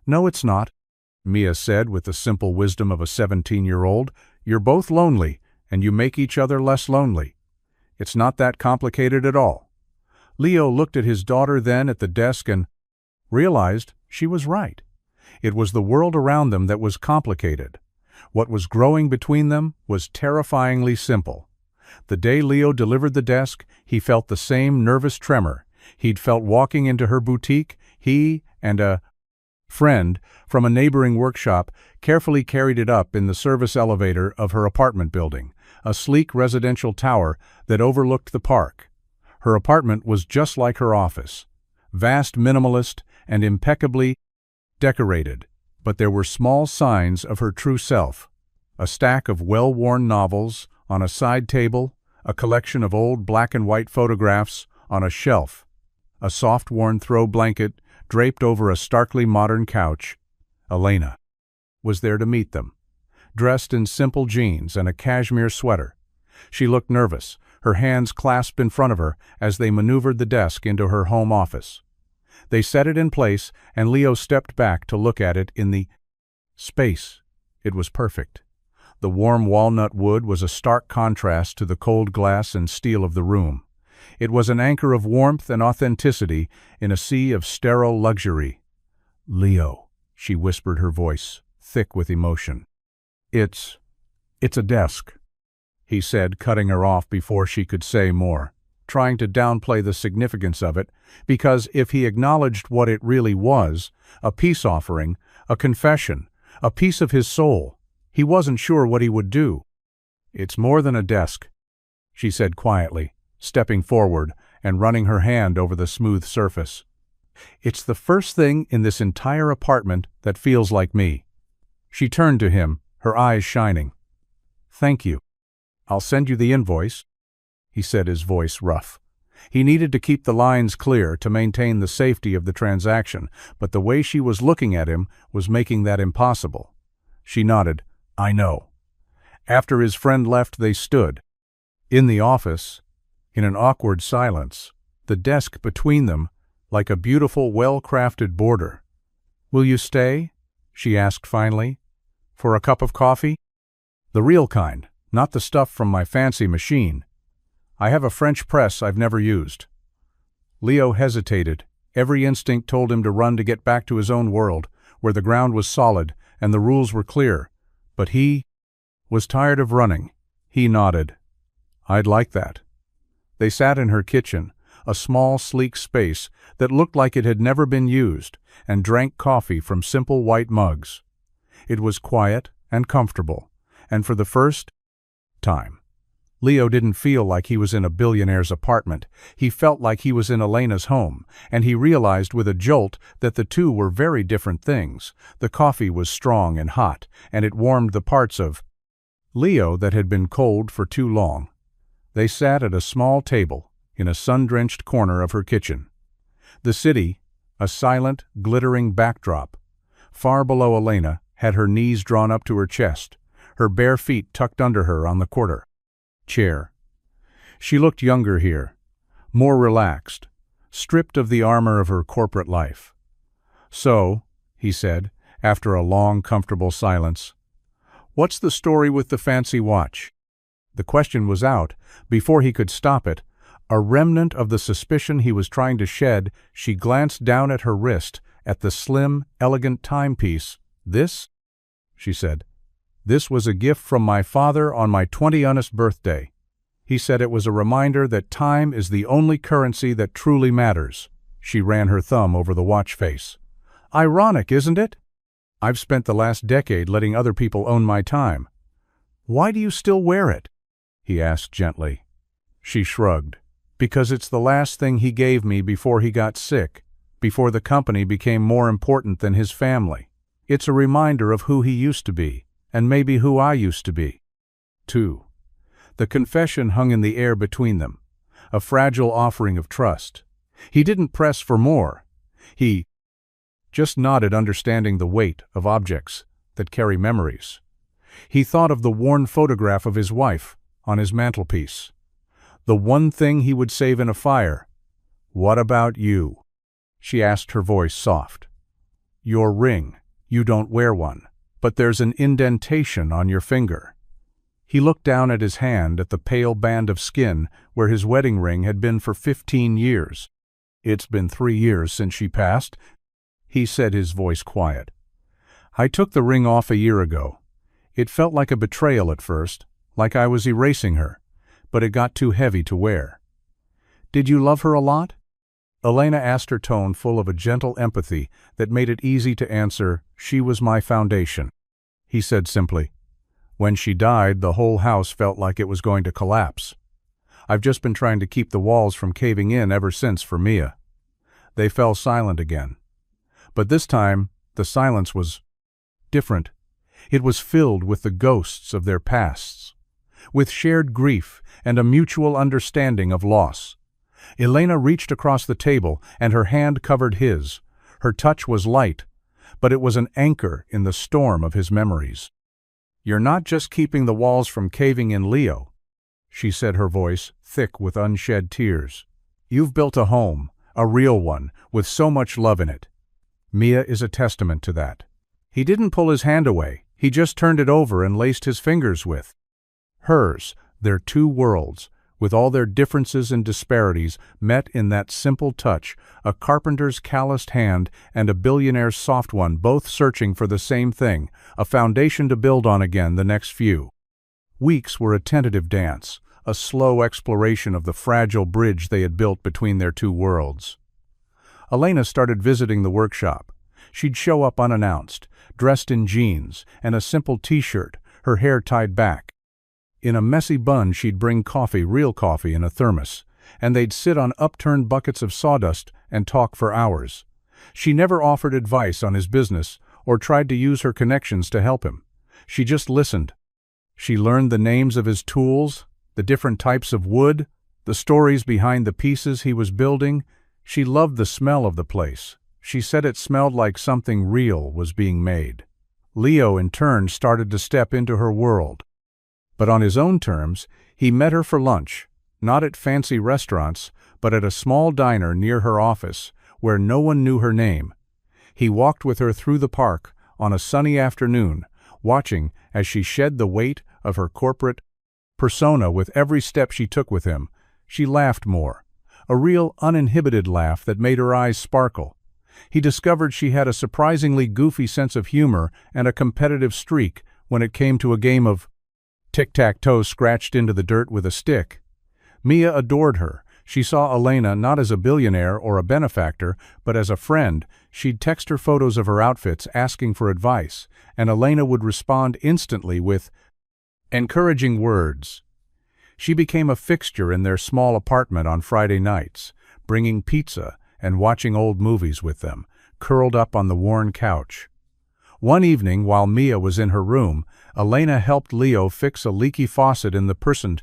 "No, it's not," Mia said with the simple wisdom of a 17-year-old. "You're both lonely, and you make each other less lonely. It's not that complicated at all." Leo looked at his daughter, then at the desk, and realized she was right. It was the world around them that was complicated. What was growing between them was terrifyingly simple. The day Leo delivered the desk, he felt the same nervous tremor he'd felt walking into her boutique. He and a friend from a neighboring workshop carefully carried it up in the service elevator of her apartment building, a sleek residential tower that overlooked the park. Her apartment was just like her office, vast, minimalist, and impeccably decorated, but there were small signs of her true self. A stack of well-worn novels on a side table, a collection of old black-and-white photographs on a shelf, a soft-worn throw blanket draped over a starkly modern couch. Elena was there to meet them, dressed in simple jeans and a cashmere sweater. She looked nervous, her hands clasped in front of her as they maneuvered the desk into her home office. They set it in place, and Leo stepped back to look at it in the space. It was perfect. The warm walnut wood was a stark contrast to the cold glass and steel of the room. It was an anchor of warmth and authenticity in a sea of sterile luxury. "Leo," she whispered, her voice thick with emotion. It's a desk," he said, cutting her off before she could say more, trying to downplay the significance of it, because if he acknowledged what it really was, a peace offering, a confession, a piece of his soul, he wasn't sure what he would do. "It's more than a desk," she said quietly, stepping forward and running her hand over the smooth surface. "It's the first thing in this entire apartment that feels like me." She turned to him, her eyes shining. "Thank you. I'll send you the invoice," he said, his voice rough. He needed to keep the lines clear to maintain the safety of the transaction, but the way she was looking at him was making that impossible. She nodded. "I know." After his friend left, they stood in the office, in an awkward silence, the desk between them like a beautiful, well-crafted border. "Will you stay?" she asked finally. "For a cup of coffee? The real kind, not the stuff from my fancy machine. I have a French press I've never used." Leo hesitated. Every instinct told him to run to get back to his own world, where the ground was solid and the rules were clear. But he was tired of running. He nodded. "I'd like that." They sat in her kitchen, a small, sleek space that looked like it had never been used, and drank coffee from simple white mugs. It was quiet and comfortable, and for the first time, Leo didn't feel like he was in a billionaire's apartment. He felt like he was in Elena's home, and he realized with a jolt that the two were very different things. The coffee was strong and hot, and it warmed the parts of Leo that had been cold for too long. They sat at a small table in a sun-drenched corner of her kitchen. The city, a silent, glittering backdrop. Far below Elena, had her knees drawn up to her chest, her bare feet tucked under her on the quarter chair. She looked younger here, more relaxed, stripped of the armor of her corporate life. "So," he said, after a long, comfortable silence, "what's the story with the fancy watch?" The question was out before he could stop it. A remnant of the suspicion he was trying to shed, she glanced down at her wrist, at the slim, elegant timepiece. "This?" she said. This was a gift from my father on my 20th birthday. He said it was a reminder that time is the only currency that truly matters. She ran her thumb over the watch face. Ironic, isn't it? I've spent the last decade letting other people own my time. Why do you still wear it? He asked gently. She shrugged. Because it's the last thing he gave me before he got sick, before the company became more important than his family. It's a reminder of who he used to be, and maybe who I used to be. 2. The confession hung in the air between them, a fragile offering of trust. He didn't press for more. He just nodded, understanding the weight of objects that carry memories. He thought of the worn photograph of his wife on his mantelpiece. The one thing he would save in a fire. What about you? She asked, her voice soft. Your ring. You don't wear one, but there's an indentation on your finger. He looked down at his hand, at the pale band of skin where his wedding ring had been for 15 years. It's been 3 years since she passed, he said, his voice quiet. I took the ring off a year ago. It felt like a betrayal at first, like I was erasing her, but it got too heavy to wear. Did you love her a lot? Elena asked, her tone full of a gentle empathy that made it easy to answer. She was my foundation. He said simply. When she died, the whole house felt like it was going to collapse. I've just been trying to keep the walls from caving in ever since for Mia. They fell silent again. But this time, the silence was different. It was filled with the ghosts of their pasts, with shared grief and a mutual understanding of loss. Elena reached across the table, and her hand covered his. Her touch was light, but it was an anchor in the storm of his memories. You're not just keeping the walls from caving in, Leo, she said, her voice thick with unshed tears. You've built a home, a real one, with so much love in it. Mia is a testament to that. He didn't pull his hand away. He just turned it over and laced his fingers with hers. Their two worlds, with all their differences and disparities, met in that simple touch, a carpenter's calloused hand and a billionaire's soft one, both searching for the same thing, a foundation to build on again. The next few weeks were a tentative dance, a slow exploration of the fragile bridge they had built between their two worlds. Elena started visiting the workshop. She'd show up unannounced, dressed in jeans and a simple t-shirt, her hair tied back. In a messy bun, she'd bring coffee, real coffee, in a thermos, and they'd sit on upturned buckets of sawdust and talk for hours. She never offered advice on his business or tried to use her connections to help him. She just listened. She learned the names of his tools, the different types of wood, the stories behind the pieces he was building. She loved the smell of the place. She said it smelled like something real was being made. Leo, in turn, started to step into her world. But on his own terms, he met her for lunch, not at fancy restaurants, but at a small diner near her office, where no one knew her name. He walked with her through the park on a sunny afternoon, watching as she shed the weight of her corporate persona with every step she took with him. She laughed more, a real uninhibited laugh that made her eyes sparkle. He discovered she had a surprisingly goofy sense of humor and a competitive streak when it came to a game of tic-tac-toe scratched into the dirt with a stick. Mia adored her. She saw Elena not as a billionaire or a benefactor, but as a friend. She'd text her photos of her outfits asking for advice, and Elena would respond instantly with encouraging words. She became a fixture in their small apartment on Friday nights, bringing pizza and watching old movies with them, curled up on the worn couch. One evening, while Mia was in her room, Elena helped Leo fix a leaky faucet in the personed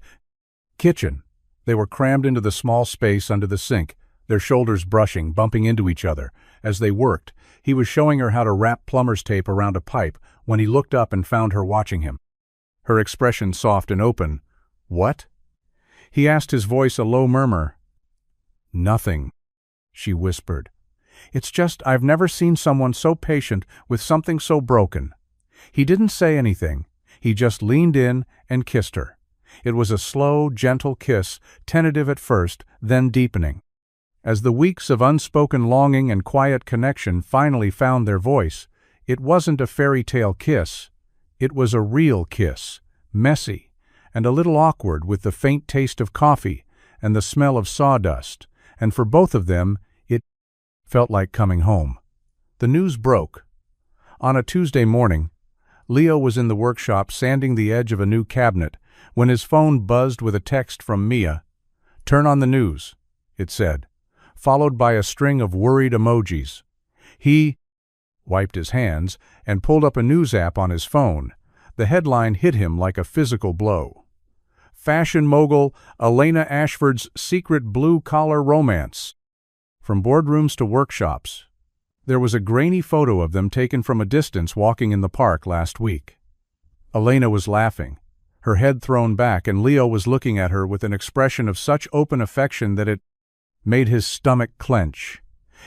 kitchen. They were crammed into the small space under the sink, their shoulders brushing, bumping into each other. As they worked, he was showing her how to wrap plumber's tape around a pipe when he looked up and found her watching him. Her expression soft and open. What? He asked, his voice a low murmur. Nothing, she whispered. It's just I've never seen someone so patient with something so broken. He didn't say anything. He just leaned in and kissed her. It was a slow, gentle kiss, tentative at first, then deepening. As the weeks of unspoken longing and quiet connection finally found their voice, it wasn't a fairy tale kiss. It was a real kiss, messy, and a little awkward with the faint taste of coffee and the smell of sawdust, and for both of them, it felt like coming home. The news broke. On a Tuesday morning, Leo was in the workshop sanding the edge of a new cabinet when his phone buzzed with a text from Mia. "Turn on the news," it said, followed by a string of worried emojis. He wiped his hands and pulled up a news app on his phone. The headline hit him like a physical blow. Fashion mogul Elena Ashford's secret blue-collar romance. From boardrooms to workshops, there was a grainy photo of them taken from a distance walking in the park last week. Elena was laughing, her head thrown back, and Leo was looking at her with an expression of such open affection that it made his stomach clench.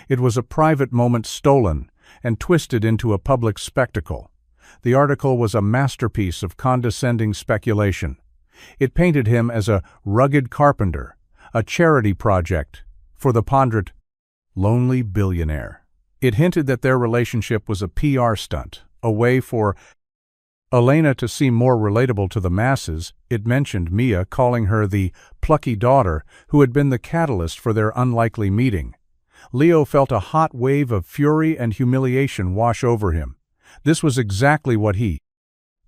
It was a private moment stolen and twisted into a public spectacle. The article was a masterpiece of condescending speculation. It painted him as a rugged carpenter, a charity project for the ponderate, lonely billionaire. It hinted that their relationship was a PR stunt, a way for Elena to seem more relatable to the masses. It mentioned Mia, calling her the plucky daughter who had been the catalyst for their unlikely meeting. Leo felt a hot wave of fury and humiliation wash over him. This was exactly what he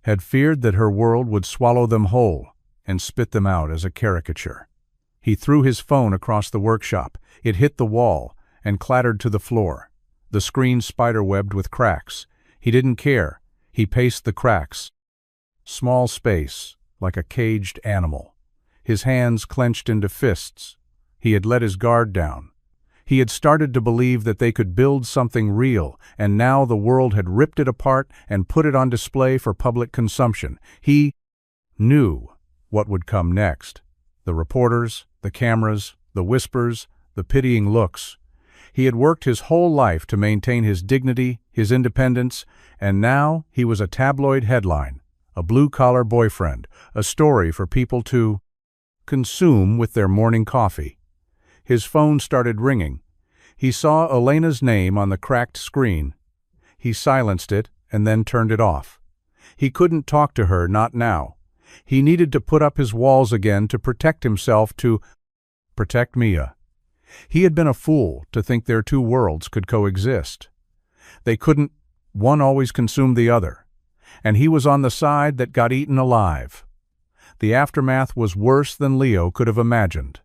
had feared, that her world would swallow them whole and spit them out as a caricature. He threw his phone across the workshop. It hit the wall and clattered to the floor. The screen spiderwebbed with cracks. He didn't care. He paced the cracks. Small space, like a caged animal. His hands clenched into fists. He had let his guard down. He had started to believe that they could build something real, and now the world had ripped it apart and put it on display for public consumption. He knew what would come next. The reporters, the cameras, the whispers, the pitying looks. He had worked his whole life to maintain his dignity, his independence, and now he was a tabloid headline, a blue-collar boyfriend, a story for people to consume with their morning coffee. His phone started ringing. He saw Elena's name on the cracked screen. He silenced it and then turned it off. He couldn't talk to her, not now. He needed to put up his walls again to protect himself, to protect Mia. He had been a fool to think their two worlds could coexist. They couldn't. One always consumed the other. And he was on the side that got eaten alive. The aftermath was worse than Leo could have imagined.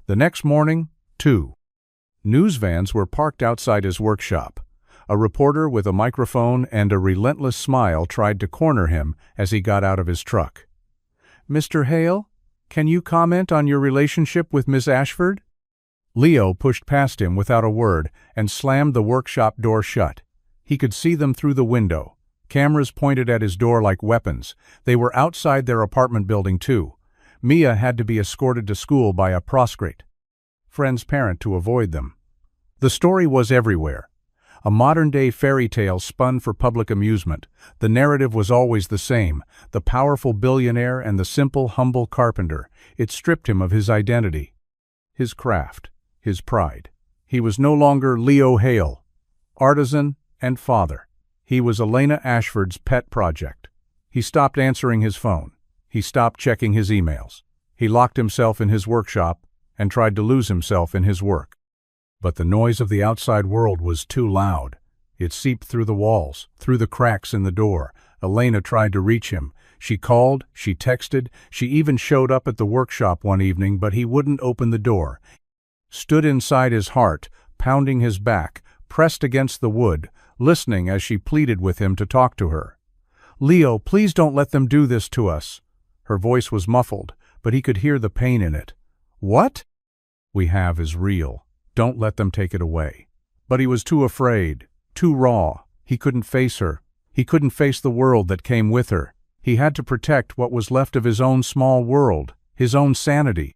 The next morning, two news vans were parked outside his workshop. A reporter with a microphone and a relentless smile tried to corner him as he got out of his truck. "Mr. Hale, can you comment on your relationship with Miss Ashford?" Leo pushed past him without a word and slammed the workshop door shut. He could see them through the window. Cameras pointed at his door like weapons. They were outside their apartment building, too. Mia had to be escorted to school by a prostrate friend's parent to avoid them. The story was everywhere. A modern-day fairy tale spun for public amusement. The narrative was always the same: the powerful billionaire and the simple, humble carpenter. It stripped him of his identity, his craft, his pride. He was no longer Leo Hale, artisan and father. He was Elena Ashford's pet project. He stopped answering his phone. He stopped checking his emails. He locked himself in his workshop and tried to lose himself in his work. But the noise of the outside world was too loud. It seeped through the walls, through the cracks in the door. Elena tried to reach him. She called, she texted, she even showed up at the workshop one evening, but he wouldn't open the door. Stood inside his heart, pounding his back, pressed against the wood, listening as she pleaded with him to talk to her. "Leo, please don't let them do this to us." Her voice was muffled, but he could hear the pain in it. "What we have is real. Don't let them take it away." But he was too afraid, too raw. He couldn't face her. He couldn't face the world that came with her. He had to protect what was left of his own small world, his own sanity.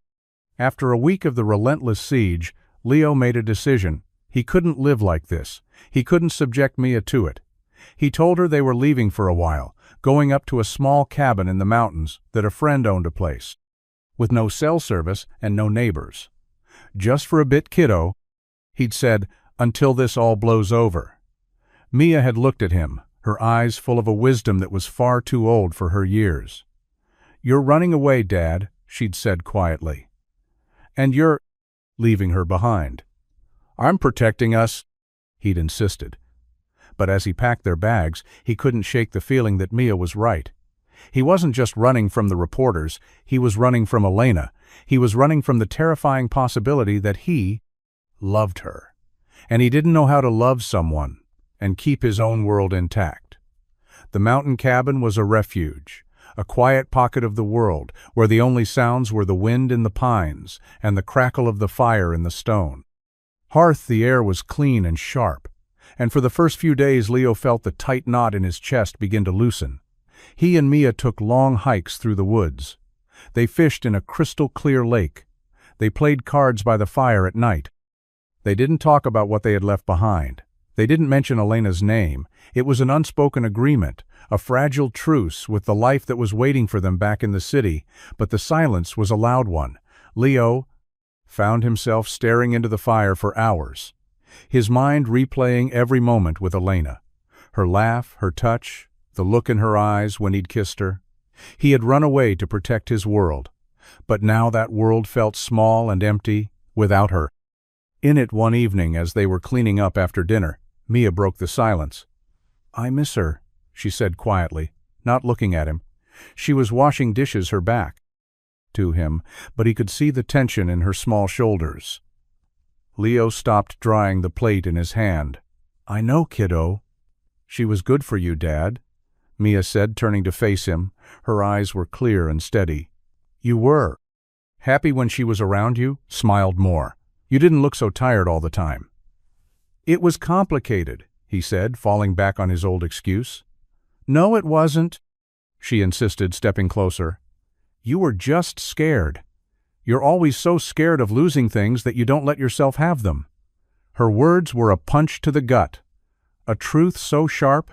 After a week of the relentless siege, Leo made a decision. He couldn't live like this. He couldn't subject Mia to it. He told her they were leaving for a while, going up to a small cabin in the mountains that a friend owned a place, with no cell service and no neighbors. "Just for a bit, kiddo," he'd said, "until this all blows over." Mia had looked at him, her eyes full of a wisdom that was far too old for her years. "You're running away, Dad," she'd said quietly. "And you're leaving her behind." "I'm protecting us," he'd insisted. But as he packed their bags, he couldn't shake the feeling that Mia was right. He wasn't just running from the reporters, he was running from Elena. He was running from the terrifying possibility that he loved her. And he didn't know how to love someone and keep his own world intact. The mountain cabin was a refuge, a quiet pocket of the world where the only sounds were the wind in the pines and the crackle of the fire in the stone. Hearth, the air was clean and sharp, and for the first few days Leo felt the tight knot in his chest begin to loosen. He and Mia took long hikes through the woods. They fished in a crystal-clear lake. They played cards by the fire at night. They didn't talk about what they had left behind. They didn't mention Elena's name. It was an unspoken agreement, a fragile truce with the life that was waiting for them back in the city, but the silence was a loud one. Leo found himself staring into the fire for hours, his mind replaying every moment with Elena. Her laugh, her touch, the look in her eyes when he'd kissed her. He had run away to protect his world, but now that world felt small and empty without her. In it one evening as they were cleaning up after dinner, Mia broke the silence. "I miss her," she said quietly, not looking at him. She was washing dishes, her back to him, but he could see the tension in her small shoulders. Leo stopped drying the plate in his hand. "I know, kiddo." "She was good for you, Dad," Mia said, turning to face him. Her eyes were clear and steady. "You were happy when she was around you?" Smiled more. "You didn't look so tired all the time." "It was complicated," he said, falling back on his old excuse. "No, it wasn't," she insisted, stepping closer. "You were just scared. You're always so scared of losing things that you don't let yourself have them." Her words were a punch to the gut, a truth so sharp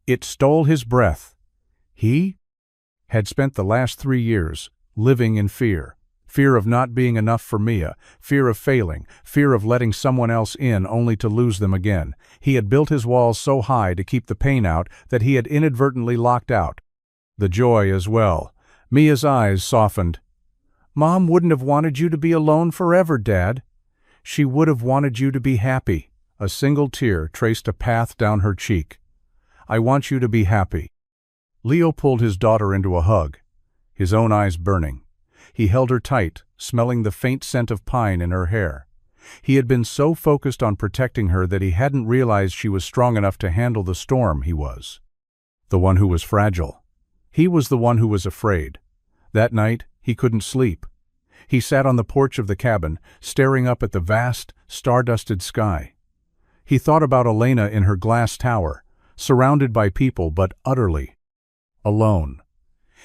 it stole his breath. He had spent the last 3 years living in fear. Fear of not being enough for Mia, fear of failing, fear of letting someone else in only to lose them again. He had built his walls so high to keep the pain out that he had inadvertently locked out the joy as well. Mia's eyes softened. "Mom wouldn't have wanted you to be alone forever, Dad. She would have wanted you to be happy." A single tear traced a path down her cheek. "I want you to be happy." Leo pulled his daughter into a hug, his own eyes burning. He held her tight, smelling the faint scent of pine in her hair. He had been so focused on protecting her that he hadn't realized she was strong enough to handle the storm he was. The one who was fragile. He was the one who was afraid. That night, he couldn't sleep. He sat on the porch of the cabin, staring up at the vast, star-dusted sky. He thought about Elena in her glass tower, surrounded by people but utterly alone.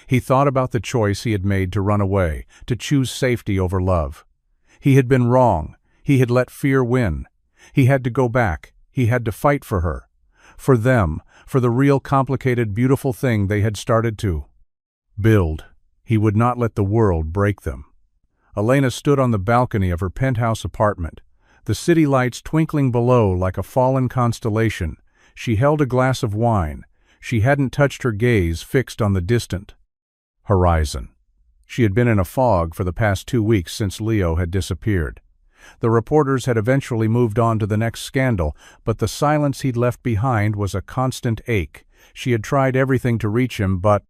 He thought about the choice he had made to run away, to choose safety over love. He had been wrong. He had let fear win. He had to go back. He had to fight for her. For them, for the real complicated, beautiful thing they had started to build. He would not let the world break them. Elena stood on the balcony of her penthouse apartment, the city lights twinkling below like a fallen constellation. She held a glass of wine. She hadn't touched her gaze fixed on the distant horizon. She had been in a fog for the past 2 weeks since Leo had disappeared. The reporters had eventually moved on to the next scandal, but the silence he'd left behind was a constant ache. She had tried everything to reach him, but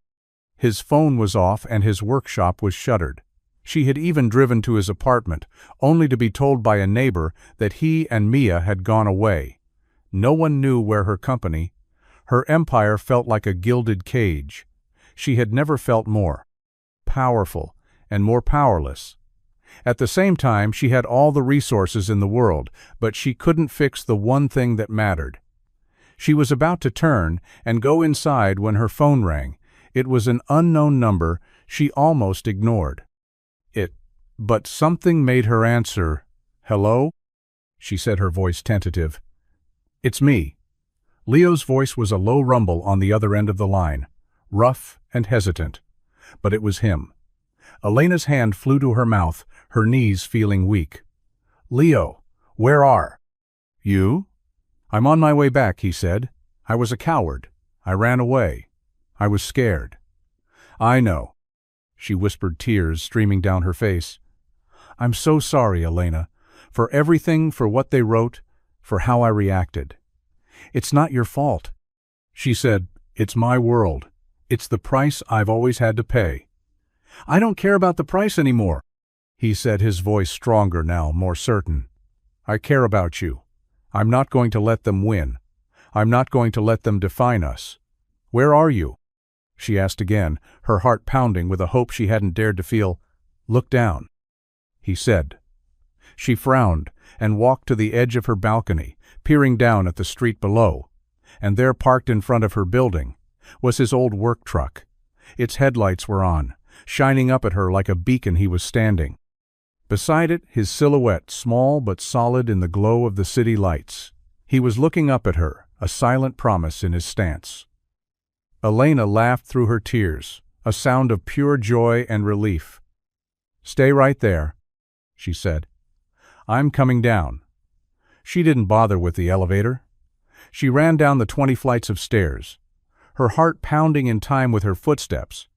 his phone was off and his workshop was shuttered. She had even driven to his apartment, only to be told by a neighbor that he and Mia had gone away. No one knew where her company. Her empire felt like a gilded cage. She had never felt more powerful and more powerless. At the same time, she had all the resources in the world, but she couldn't fix the one thing that mattered. She was about to turn and go inside when her phone rang. It was an unknown number she almost ignored. But something made her answer. "Hello?" she said, her voice tentative. "It's me." Leo's voice was a low rumble on the other end of the line, rough and hesitant. But it was him. Elena's hand flew to her mouth, her knees feeling weak. "Leo, where are you?" "I'm on my way back," he said. I was a coward. I ran away. I was scared. I know," she whispered, tears streaming down her face. "I'm so sorry, Elena, for everything, for what they wrote, for how I reacted. It's not your fault." She said, "It's my world. It's the price I've always had to pay." "I don't care about the price anymore," he said, his voice stronger now, more certain. "I care about you. I'm not going to let them win. I'm not going to let them define us. Where are you?" she asked again, her heart pounding with a hope she hadn't dared to feel. "Look down," he said. She frowned and walked to the edge of her balcony, peering down at the street below. And there, parked in front of her building, was his old work truck. Its headlights were on, shining up at her like a beacon. He was standing. Beside it, his silhouette, small but solid in the glow of the city lights. He was looking up at her, a silent promise in his stance. Elena laughed through her tears, a sound of pure joy and relief. "Stay right there," she said. "I'm coming down." She didn't bother with the elevator. She ran down the 20 flights of stairs, her heart pounding in time with her footsteps.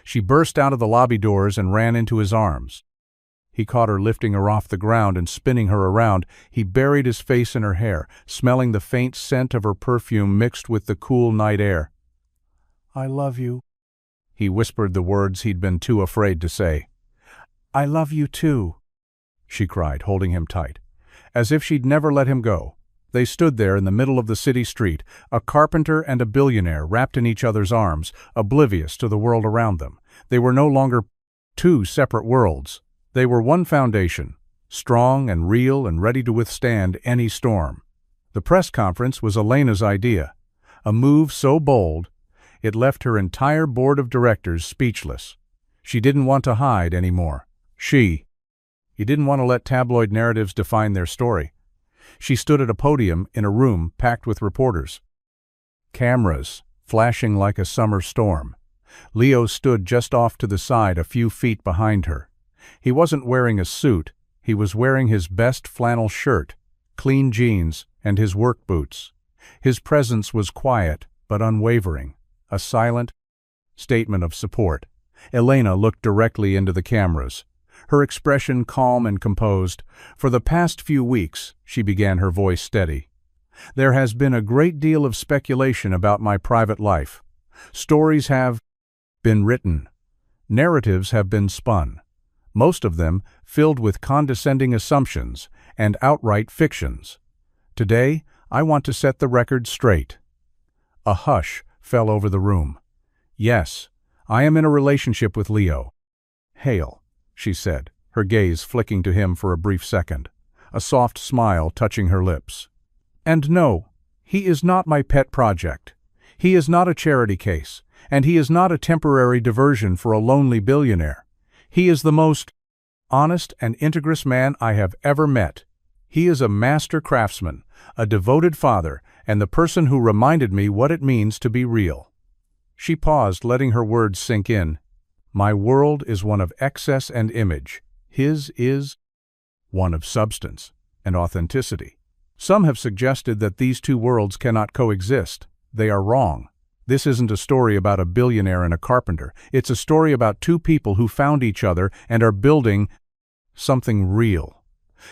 She burst out of the lobby doors and ran into his arms. He caught her, lifting her off the ground and spinning her around. He buried his face in her hair, smelling the faint scent of her perfume mixed with the cool night air. "I love you," he whispered, the words he'd been too afraid to say. "I love you too," she cried, holding him tight, as if she'd never let him go. They stood there in the middle of the city street, a carpenter and a billionaire wrapped in each other's arms, oblivious to the world around them. They were no longer two separate worlds. They were one foundation, strong and real and ready to withstand any storm. The press conference was Elena's idea, a move so bold it left her entire board of directors speechless. She didn't want to hide anymore. He didn't want to let tabloid narratives define their story. She stood at a podium in a room packed with reporters. Cameras flashing like a summer storm. Leo stood just off to the side, a few feet behind her. He wasn't wearing a suit. He was wearing his best flannel shirt, clean jeans, and his work boots. His presence was quiet but unwavering, a silent statement of support. Elena looked directly into the cameras, her expression calm and composed. "For the past few weeks," she began, her voice steady, "there has been a great deal of speculation about my private life. Stories have been written. Narratives have been spun. Most of them filled with condescending assumptions and outright fictions. Today, I want to set the record straight." A hush fell over the room. "Yes, I am in a relationship with Leo." "Hale," she said, her gaze flicking to him for a brief second, a soft smile touching her lips. "And no, he is not my pet project. He is not a charity case, and he is not a temporary diversion for a lonely billionaire. He is the most honest and integrous man I have ever met. He is a master craftsman, a devoted father, and the person who reminded me what it means to be real." She paused, letting her words sink in. "My world is one of excess and image. His is one of substance and authenticity. Some have suggested that these two worlds cannot coexist. They are wrong. This isn't a story about a billionaire and a carpenter. It's a story about two people who found each other and are building something real.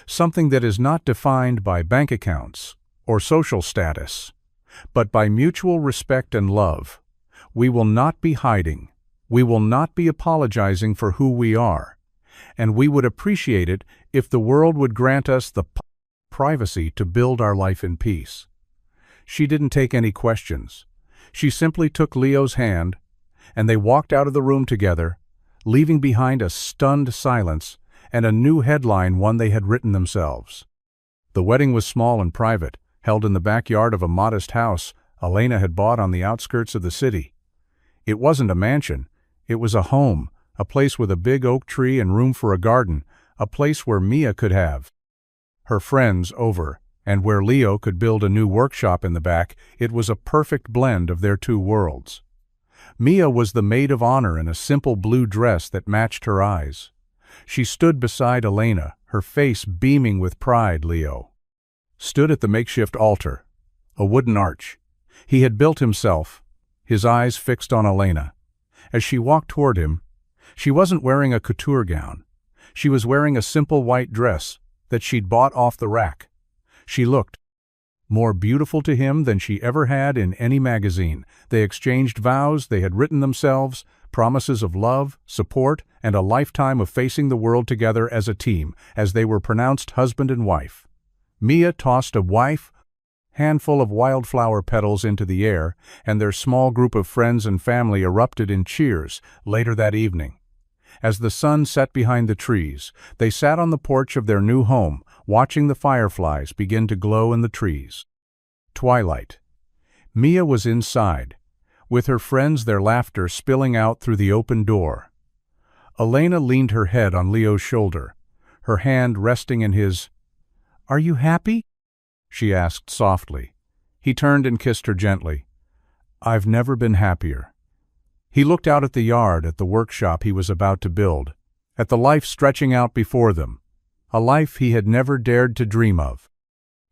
Something that is not defined by bank accounts or social status, but by mutual respect and love. We will not be hiding. We will not be apologizing for who we are. And we would appreciate it if the world would grant us the privacy to build our life in peace." She didn't take any questions. She simply took Leo's hand, and they walked out of the room together, leaving behind a stunned silence and a new headline, one they had written themselves. The wedding was small and private, held in the backyard of a modest house Elena had bought on the outskirts of the city. It wasn't a mansion. It was a home, a place with a big oak tree and room for a garden, a place where Mia could have her friends over, and where Leo could build a new workshop in the back. It was a perfect blend of their two worlds. Mia was the maid of honor in a simple blue dress that matched her eyes. She stood beside Elena, her face beaming with pride. Leo stood at the makeshift altar, a wooden arch. He had built himself, his eyes fixed on Elena. As she walked toward him, she wasn't wearing a couture gown. She was wearing a simple white dress that she'd bought off the rack. She looked more beautiful to him than she ever had in any magazine. They exchanged vows they had written themselves, promises of love, support, and a lifetime of facing the world together as a team, as they were pronounced husband and wife. Mia tossed a handful of wildflower petals into the air, and their small group of friends and family erupted in cheers later that evening. As the sun set behind the trees, they sat on the porch of their new home, watching the fireflies begin to glow in the trees. Twilight. Mia was inside, with her friends, their laughter spilling out through the open door. Elena leaned her head on Leo's shoulder, her hand resting in his. "Are you happy?" she asked softly. He turned and kissed her gently. "I've never been happier." He looked out at the yard, at the workshop he was about to build, at the life stretching out before them, a life he had never dared to dream of.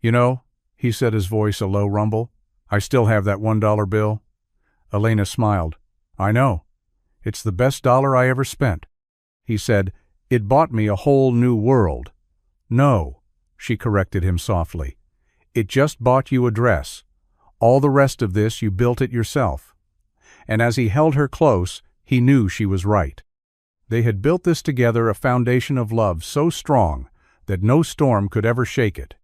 "You know," he said, his voice a low rumble, "I still have that $1 bill." Elena smiled. "I know. It's the best dollar I ever spent." He said, "It bought me a whole new world." "No," she corrected him softly. "It just bought you a dress. All the rest of this you built it yourself." And as he held her close, he knew she was right. They had built this together, a foundation of love so strong that no storm could ever shake it.